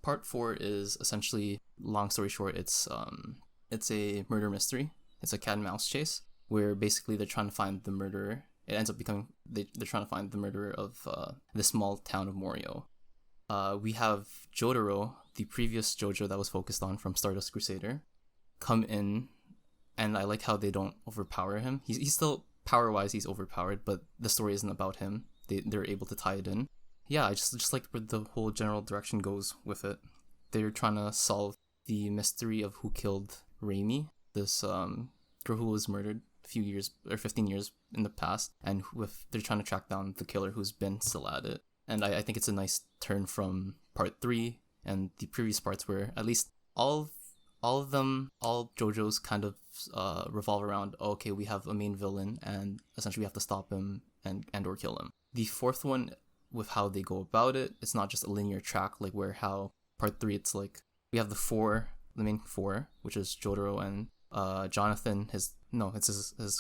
Part 4 is essentially, long story short, it's a murder mystery. It's a cat and mouse chase where basically they're trying to find the murderer. It ends up becoming they're trying to find the murderer of the small town of Morio. We have Jotaro, the previous JoJo that was focused on from Stardust Crusader, come in, and I like how they don't overpower him. He's still power wise, he's overpowered, but the story isn't about him. They're able to tie it in. Yeah, I just like where the whole general direction goes with it. They're trying to solve the mystery of who killed Raimi, this girl who was murdered a few years or 15 years in the past, and they're trying to track down the killer who's been still at it. And I think it's a nice turn from part 3 and the previous parts, where at least all of them, all JoJo's kind of revolve around, okay, we have a main villain and essentially we have to stop him and or kill him. The fourth one, with how they go about it, it's not just a linear track like where how part 3 it's like we have the main four, which is Jotaro and Jonathan, his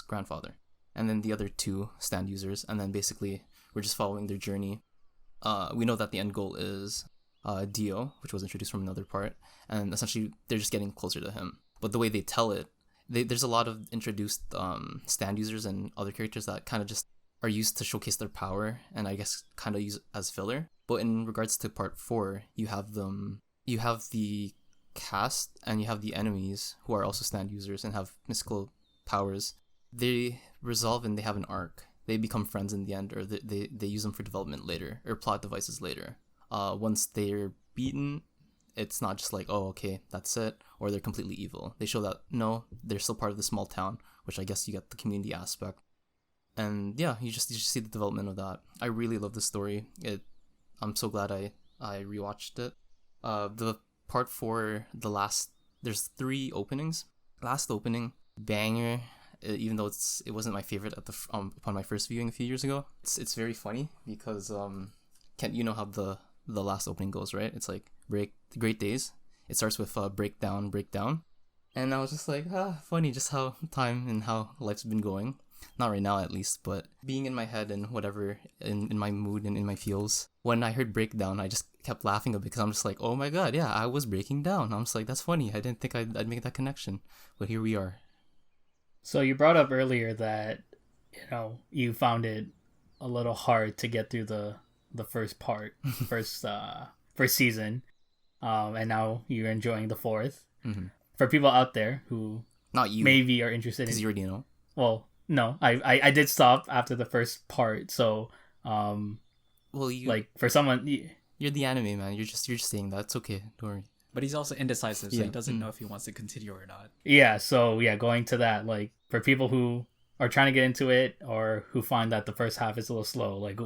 grandfather, and then the other 2 stand users, and then basically we're just following their journey. We know that the end goal is Dio, which was introduced from another part, and essentially they're just getting closer to him. But the way they tell it, there's a lot of introduced stand users and other characters that kind of just are used to showcase their power, and I guess kind of use as filler. But in regards to part 4, you have the cast and you have the enemies who are also stand users and have mystical powers. They resolve and they have an arc. They become friends in the end, or they use them for development later, or plot devices later. Once they're beaten it's not just like, oh, okay, that's it, or they're completely evil. They show that no, they're still part of the small town, which I guess you get the community aspect. And yeah, you just see the development of that. I really love the story. I'm so glad I rewatched it. The part for the last, there's 3 openings. Last opening, banger. Even though it wasn't my favorite at the upon my first viewing a few years ago. It's very funny because Kent, you know how the last opening goes, right? It's like great days. It starts with breakdown, and I was just like, funny just how time and how life's been going. Not right now, at least, but being in my head and whatever, in my mood and in my feels. When I heard breakdown, I just kept laughing a bit because I'm just like, oh my god, yeah, I was breaking down. I'm just like, that's funny. I didn't think I'd make that connection, but here we are. So you brought up earlier that, you found it a little hard to get through the first part, first season, and now you're enjoying the 4th. Mm-hmm. For people out there who not you maybe are interested in, because you already know. Well, no, I did stop after the first part, so well, you like for someone, you're the anime man. You're just saying that. It's okay. Don't worry. But he's also indecisive, so he doesn't know if he wants to continue or not. Yeah, so going to that, like for people who are trying to get into it or who find that the first half is a little slow, like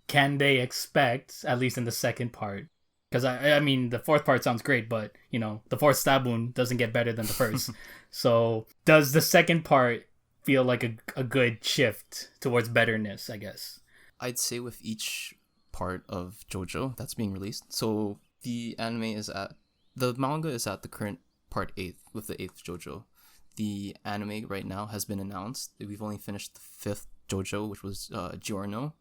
can they expect, at least in the second part? Because I mean, the 4th part sounds great, but the 4th stab wound doesn't get better than the first. So does the second part feel like a good shift towards betterness, I guess? I'd say with each part of Jojo that's being released. So the manga is at the current part 8 with the 8th Jojo. The anime right now has been announced. We've only finished the 5th Jojo, which was Giorno.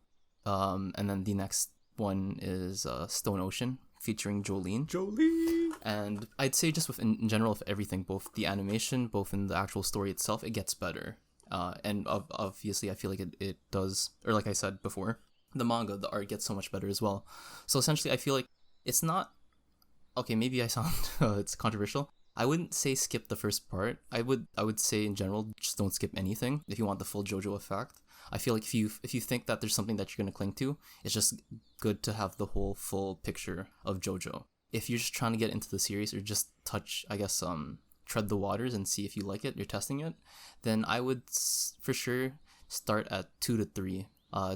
And then the next one is Stone Ocean, featuring Jolene. And I'd say just in general, with everything, both the animation, both in the actual story itself, it gets better. And obviously, I feel like it does, or like I said before, the manga, the art gets so much better as well. So essentially, I feel like it's not, okay, maybe I sound, it's controversial. I wouldn't say skip the first part. I would say in general, just don't skip anything if you want the full Jojo effect. I feel like if you think that there's something that you're going to cling to, it's just good to have the whole full picture of Jojo. If you're just trying to get into the series or just touch, I guess, tread the waters and see if you like it, you're testing it, then I would for sure start at 2 to 3.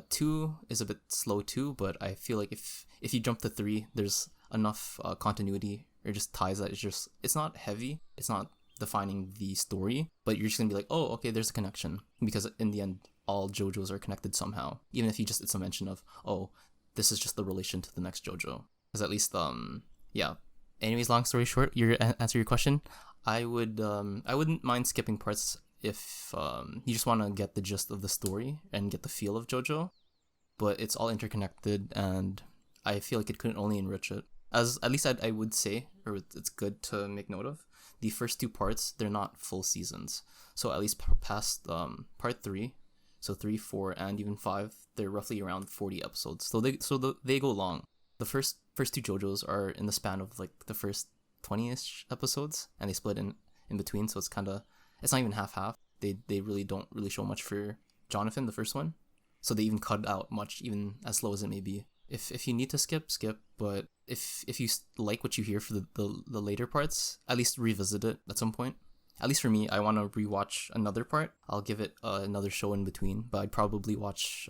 2 is a bit slow too, but I feel like if you jump to 3, there's enough continuity or just ties that it's not heavy, it's not defining the story, but you're just gonna be like, oh, okay, there's a connection, because in the end, all JoJos are connected somehow, even if it's a mention of, oh, this is just the relation to the next JoJo. Because at least, yeah. Anyways, long story short, answer your question, I wouldn't mind skipping parts if you just want to get the gist of the story and get the feel of JoJo, but it's all interconnected, and I feel like it couldn't only enrich it. As at least I would say, or it's good to make note of, the first 2 parts, they're not full seasons. So at least past part 3, so 3, 4, and even 5, they're roughly around 40 episodes. So they go long. The first 2 JoJos are in the span of like the first 20-ish episodes, and they split in between, so it's not even half. They really don't really show much for Jonathan, the first one. So they even cut out much, even as slow as it may be. If you need to skip, but if you like what you hear for the later parts, at least revisit it at some point. At least for me, I want to rewatch another part. I'll give it another show in between, but I'd probably watch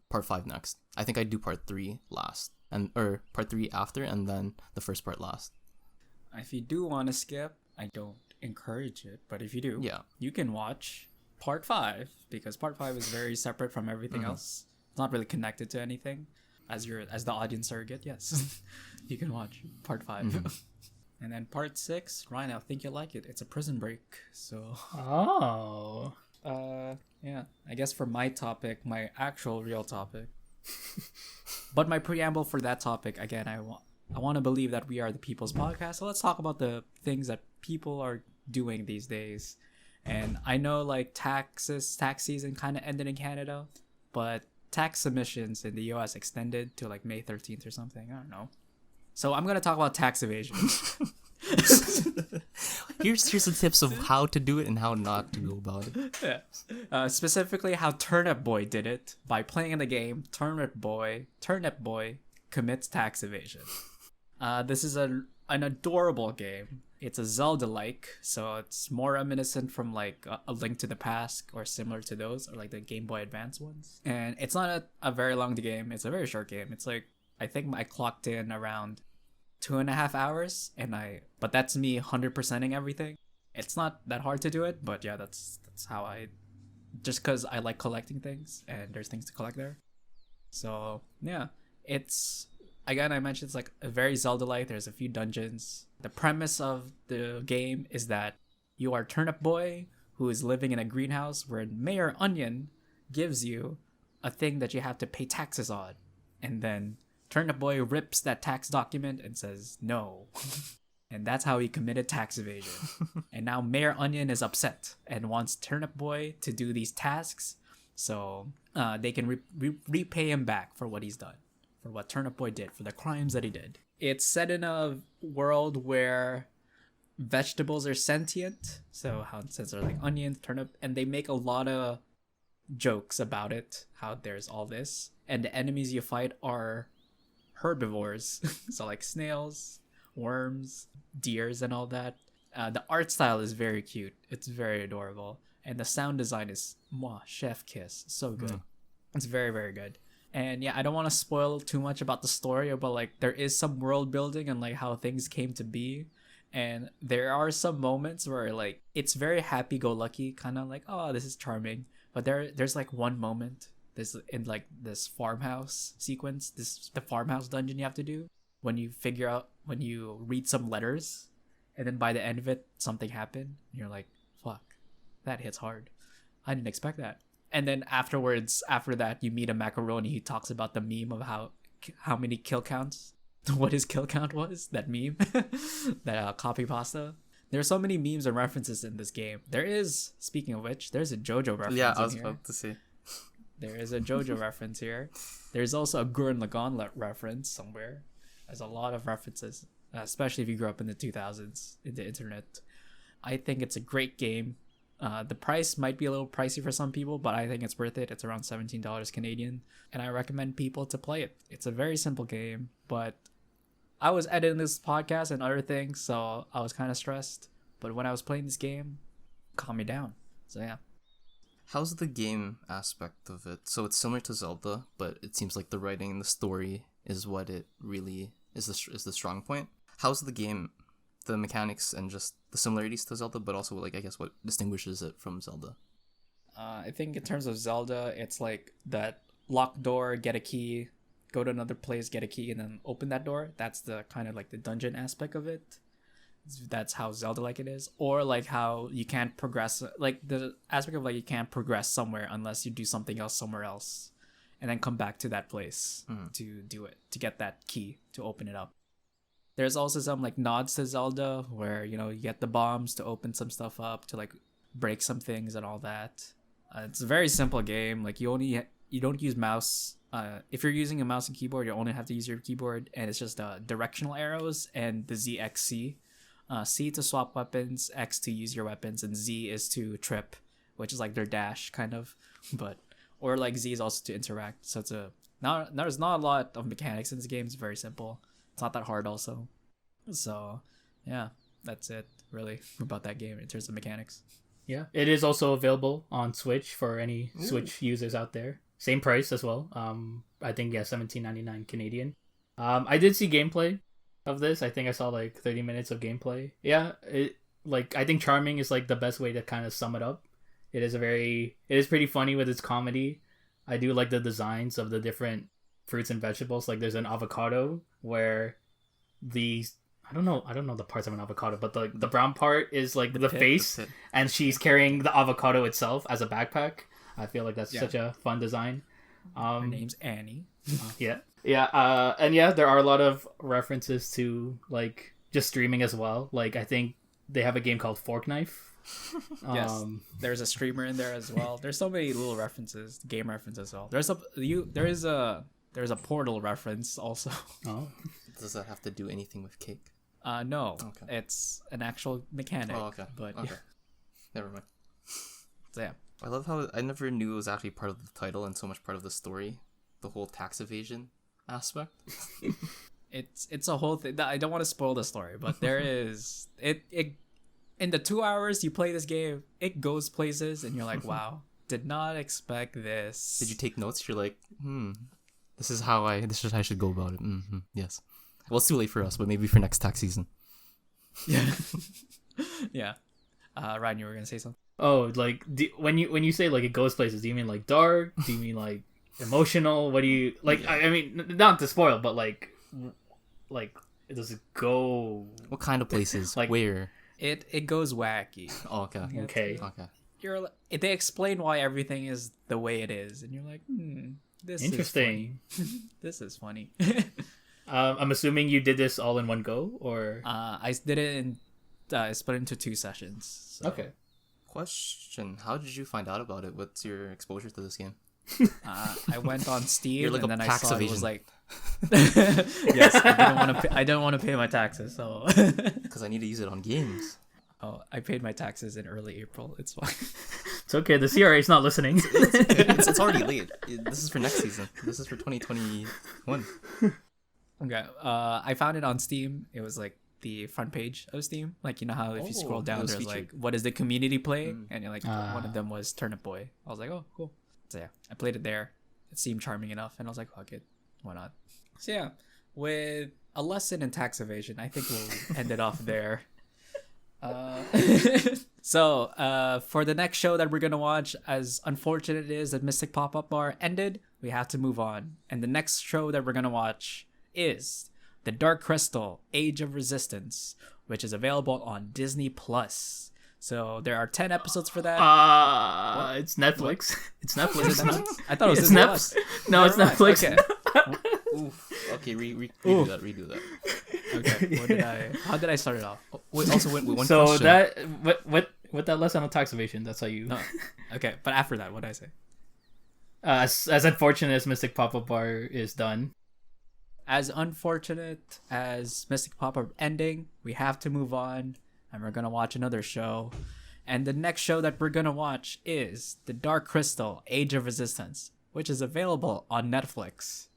part 5 next. I think I'd do part 3 last, or part 3 after, and then the first part last. If you do want to skip, I don't encourage it, but if you do, you can watch part 5, because part 5 is very separate from everything else. It's not really connected to anything. As the audience surrogate, yes, you can watch part 5. And then part 6, Ryan, I think you'll like it. It's a prison break, so. Oh. Yeah. I guess for my topic, my actual real topic. But my preamble for that topic, again, I want to believe that we are the people's podcast. So let's talk about the things that people are doing these days. And I know like tax season kind of ended in Canada, but tax submissions in the US extended to like May 13th or something. I don't know. So I'm going to talk about tax evasion. Here's the tips of how to do it and how not to go about it. Yeah. Specifically how Turnip Boy did it by playing the game Turnip Boy commits tax evasion. This is a an adorable game. It's a Zelda-like, so it's more reminiscent from like a Link to the Past or similar to those, or like the Game Boy Advance ones. And it's not a very long game. It's a very short game. It's like, I think I clocked in around 2.5 hours, but that's me 100%ing everything. It's not that hard to do it, but yeah, that's how just because I like collecting things and there's things to collect there. So yeah, it's, again, I mentioned it's like a very Zelda-like. There's a few dungeons. The premise of the game is that you are Turnip Boy who is living in a greenhouse where Mayor Onion gives you a thing that you have to pay taxes on. And then Turnip Boy rips that tax document and says no. And that's how he committed tax evasion. And now Mayor Onion is upset and wants Turnip Boy to do these tasks so they can repay him back for what he's done, for what Turnip Boy did, for the crimes that he did. It's set in a world where vegetables are sentient, so how since they're like onions, turnip, and they make a lot of jokes about it, how there's all this, and the enemies you fight are herbivores, so like snails, worms, deers, and all that. The art style is very cute. It's very adorable, and the sound design is chef kiss, so good. It's very, very good. And yeah, I don't want to spoil too much about the story, but like there is some world building and like how things came to be. And there are some moments where like it's very happy-go-lucky, kind of like, oh, this is charming. But there's like one moment this in like this farmhouse sequence, the farmhouse dungeon you have to do when you read some letters, and then by the end of it something happened. And you're like, fuck, that hits hard. I didn't expect that. And then after that, you meet a macaroni who talks about the meme of how many kill counts, what his kill count was, that meme, that copy pasta. There's so many memes and references in this game. There is, speaking of which, there's a Jojo reference. Yeah, I was about to say. There is a Jojo reference here. There's also a Gurren Lagann reference somewhere. There's a lot of references, especially if you grew up in the 2000s in the internet. I think it's a great game. The price might be a little pricey for some people, but I think it's worth it. It's around $17 Canadian, and I recommend people to play it. It's a very simple game, but I was editing this podcast and other things, so I was kind of stressed. But when I was playing this game, it calmed me down. So yeah. How's the game aspect of it? So it's similar to Zelda, but it seems like the writing and the story is what it really is the strong point. How's the game? The mechanics and just the similarities to Zelda, but also like I guess what distinguishes it from Zelda. I think in terms of Zelda, it's like that locked door, get a key, go to another place, get a key, and then open that door. That's the kind of like the dungeon aspect of it. That's how Zelda like it is. Or like how you can't progress, like the aspect of like you can't progress somewhere unless you do something else somewhere else, and then come back to that place to do it, to get that key to open it up. There's also some like nods to Zelda where, you get the bombs to open some stuff up, to like break some things and all that. It's a very simple game. Like you don't use mouse. If you're using a mouse and keyboard, you only have to use your keyboard, and it's just directional arrows and the ZXC. C to swap weapons, X to use your weapons, and Z is to trip, which is like their dash kind of, or like Z is also to interact. So there's not a lot of mechanics in this game. It's very simple. It's not that hard also. So yeah, that's it really about that game in terms of mechanics. Yeah, it is also available on Switch for any Switch users out there. Same price as well. I think $17.99 Canadian. I did see gameplay of this. I think I saw like 30 minutes of gameplay. Yeah, I think charming is like the best way to kind of sum it up. It is pretty funny with its comedy. I do like the designs of the different fruits and vegetables. Like there's an avocado where I don't know the parts of an avocado, but the brown part is like the face, and she's carrying the avocado itself as a backpack. I feel like that's such a fun design. Her name's Annie. And there are a lot of references to like just streaming as well. Like I think they have a game called Fork Knife. Yes, there's a streamer in there as well. There's so many little references, game references as well. There's a Portal reference also. Oh, does that have to do anything with cake? No. Okay. It's an actual mechanic. Oh, okay. But okay. Never mind. So yeah. I love how I never knew it was actually part of the title and so much part of the story. The whole tax evasion aspect. it's a whole thing. I don't want to spoil the story, but there is it in the 2 hours you play this game, it goes places, and you're like, wow, did not expect this. Did you take notes? You're like, this is how I should go about it. Yes. Well, it's too late for us, but maybe for next tax season. Yeah. Yeah. Ryan, you were gonna say something? Oh, like when you say like it goes places, do you mean like dark? Do you mean like emotional? What do you like? I mean, not to spoil, but like does it go? What kind of places? Like where? It goes wacky. Oh, okay. Okay. They explain why everything is the way it is, and you're like, this interesting. Is funny. This is funny. I'm assuming you did this all in one go, or I did it in I split into 2 sessions. So. Okay. Question: how did you find out about it? What's your exposure to this game? I went on Steam, You're like and a then I tax saw evasion. it was like, yes, I don't want to pay my taxes, so Because I need to use it on games. oh, I paid my taxes in early April. It's fine. It's okay. The CRA is not listening. It's already late. This is for next season. This is for 2021. Okay. I found it on Steam. It was like the front page of Steam. Like, you know how if you scroll down, there's like, what is the community playing? And you're like, one of them was Turnip Boy. I was like, oh, cool. So yeah, I played it there. It seemed charming enough, and I was like, fuck it, why not? So yeah, with a lesson in tax evasion, I think we'll end it off there. So for the next show that we're gonna watch, as unfortunate it is that Mystic Pop-Up Bar ended, we have to move on. And the next show that we're gonna watch is The Dark Crystal: Age of Resistance, which is available on Disney Plus. So there are 10 episodes for that. It's Netflix. It's Netflix. Is it Netflix? I thought it was It's Disney Netflix. Plus. No, it's Never mind. Netflix. Okay. Oof. Okay, redo that. Okay. How did I start it off? Wait, also, wait, one So question. that what that lesson on tax evasion. That's how you. No. Okay, but after that, what did I say? As unfortunate as Mystic Pop-Up Bar is done. As unfortunate as Mystic Pop-Up ending, we have to move on, and we're gonna watch another show. And the next show that we're gonna watch is The Dark Crystal: Age of Resistance, which is available on Netflix.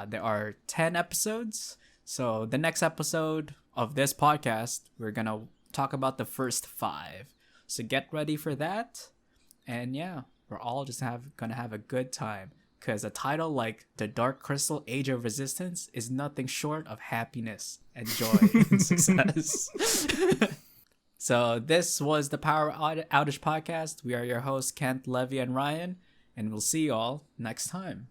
There are 10 episodes. So the next episode of this podcast, we're gonna talk about the first 5. So get ready for that. And yeah, we're all just gonna have a good time. Because a title like The Dark Crystal: Age of Resistance is nothing short of happiness and joy and success. So this was the Power Outage Podcast. We are your hosts, Kent, Levi, and Ryan. And we'll see you all next time.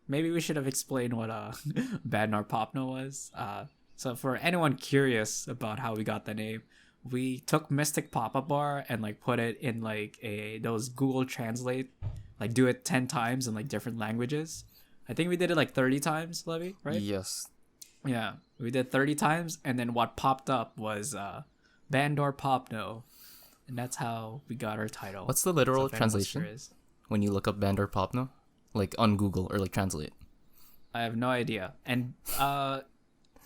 Maybe we should have explained what Bandor Popno was. So for anyone curious about how we got the name, we took Mystic Pop-Up Bar and like put it in like those Google Translate, like do it 10 times in like different languages. I think we did it like 30 times, Levi, right? Yes. Yeah, we did 30 times, and then what popped up was Bandor Popno, and that's how we got our title. What's the literal So if anyone translation curious. when you look up Bandor Popno? Like on Google or like translate? I have no idea. And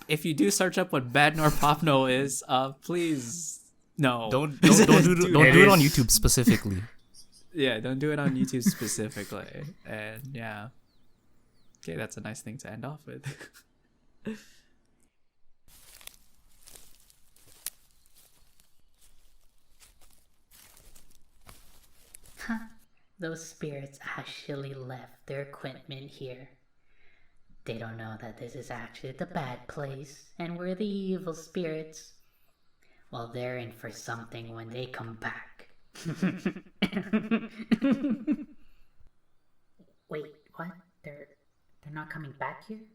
if you do search up what Bandor Popno is, please no. Don't do it on YouTube specifically. Yeah, don't do it on YouTube specifically. And yeah. Okay, that's a nice thing to end off with. Those spirits actually left their equipment here. They don't know that this is actually the bad place, and we're the evil spirits. Well, they're in for something when they come back. Wait, what? They're not coming back here?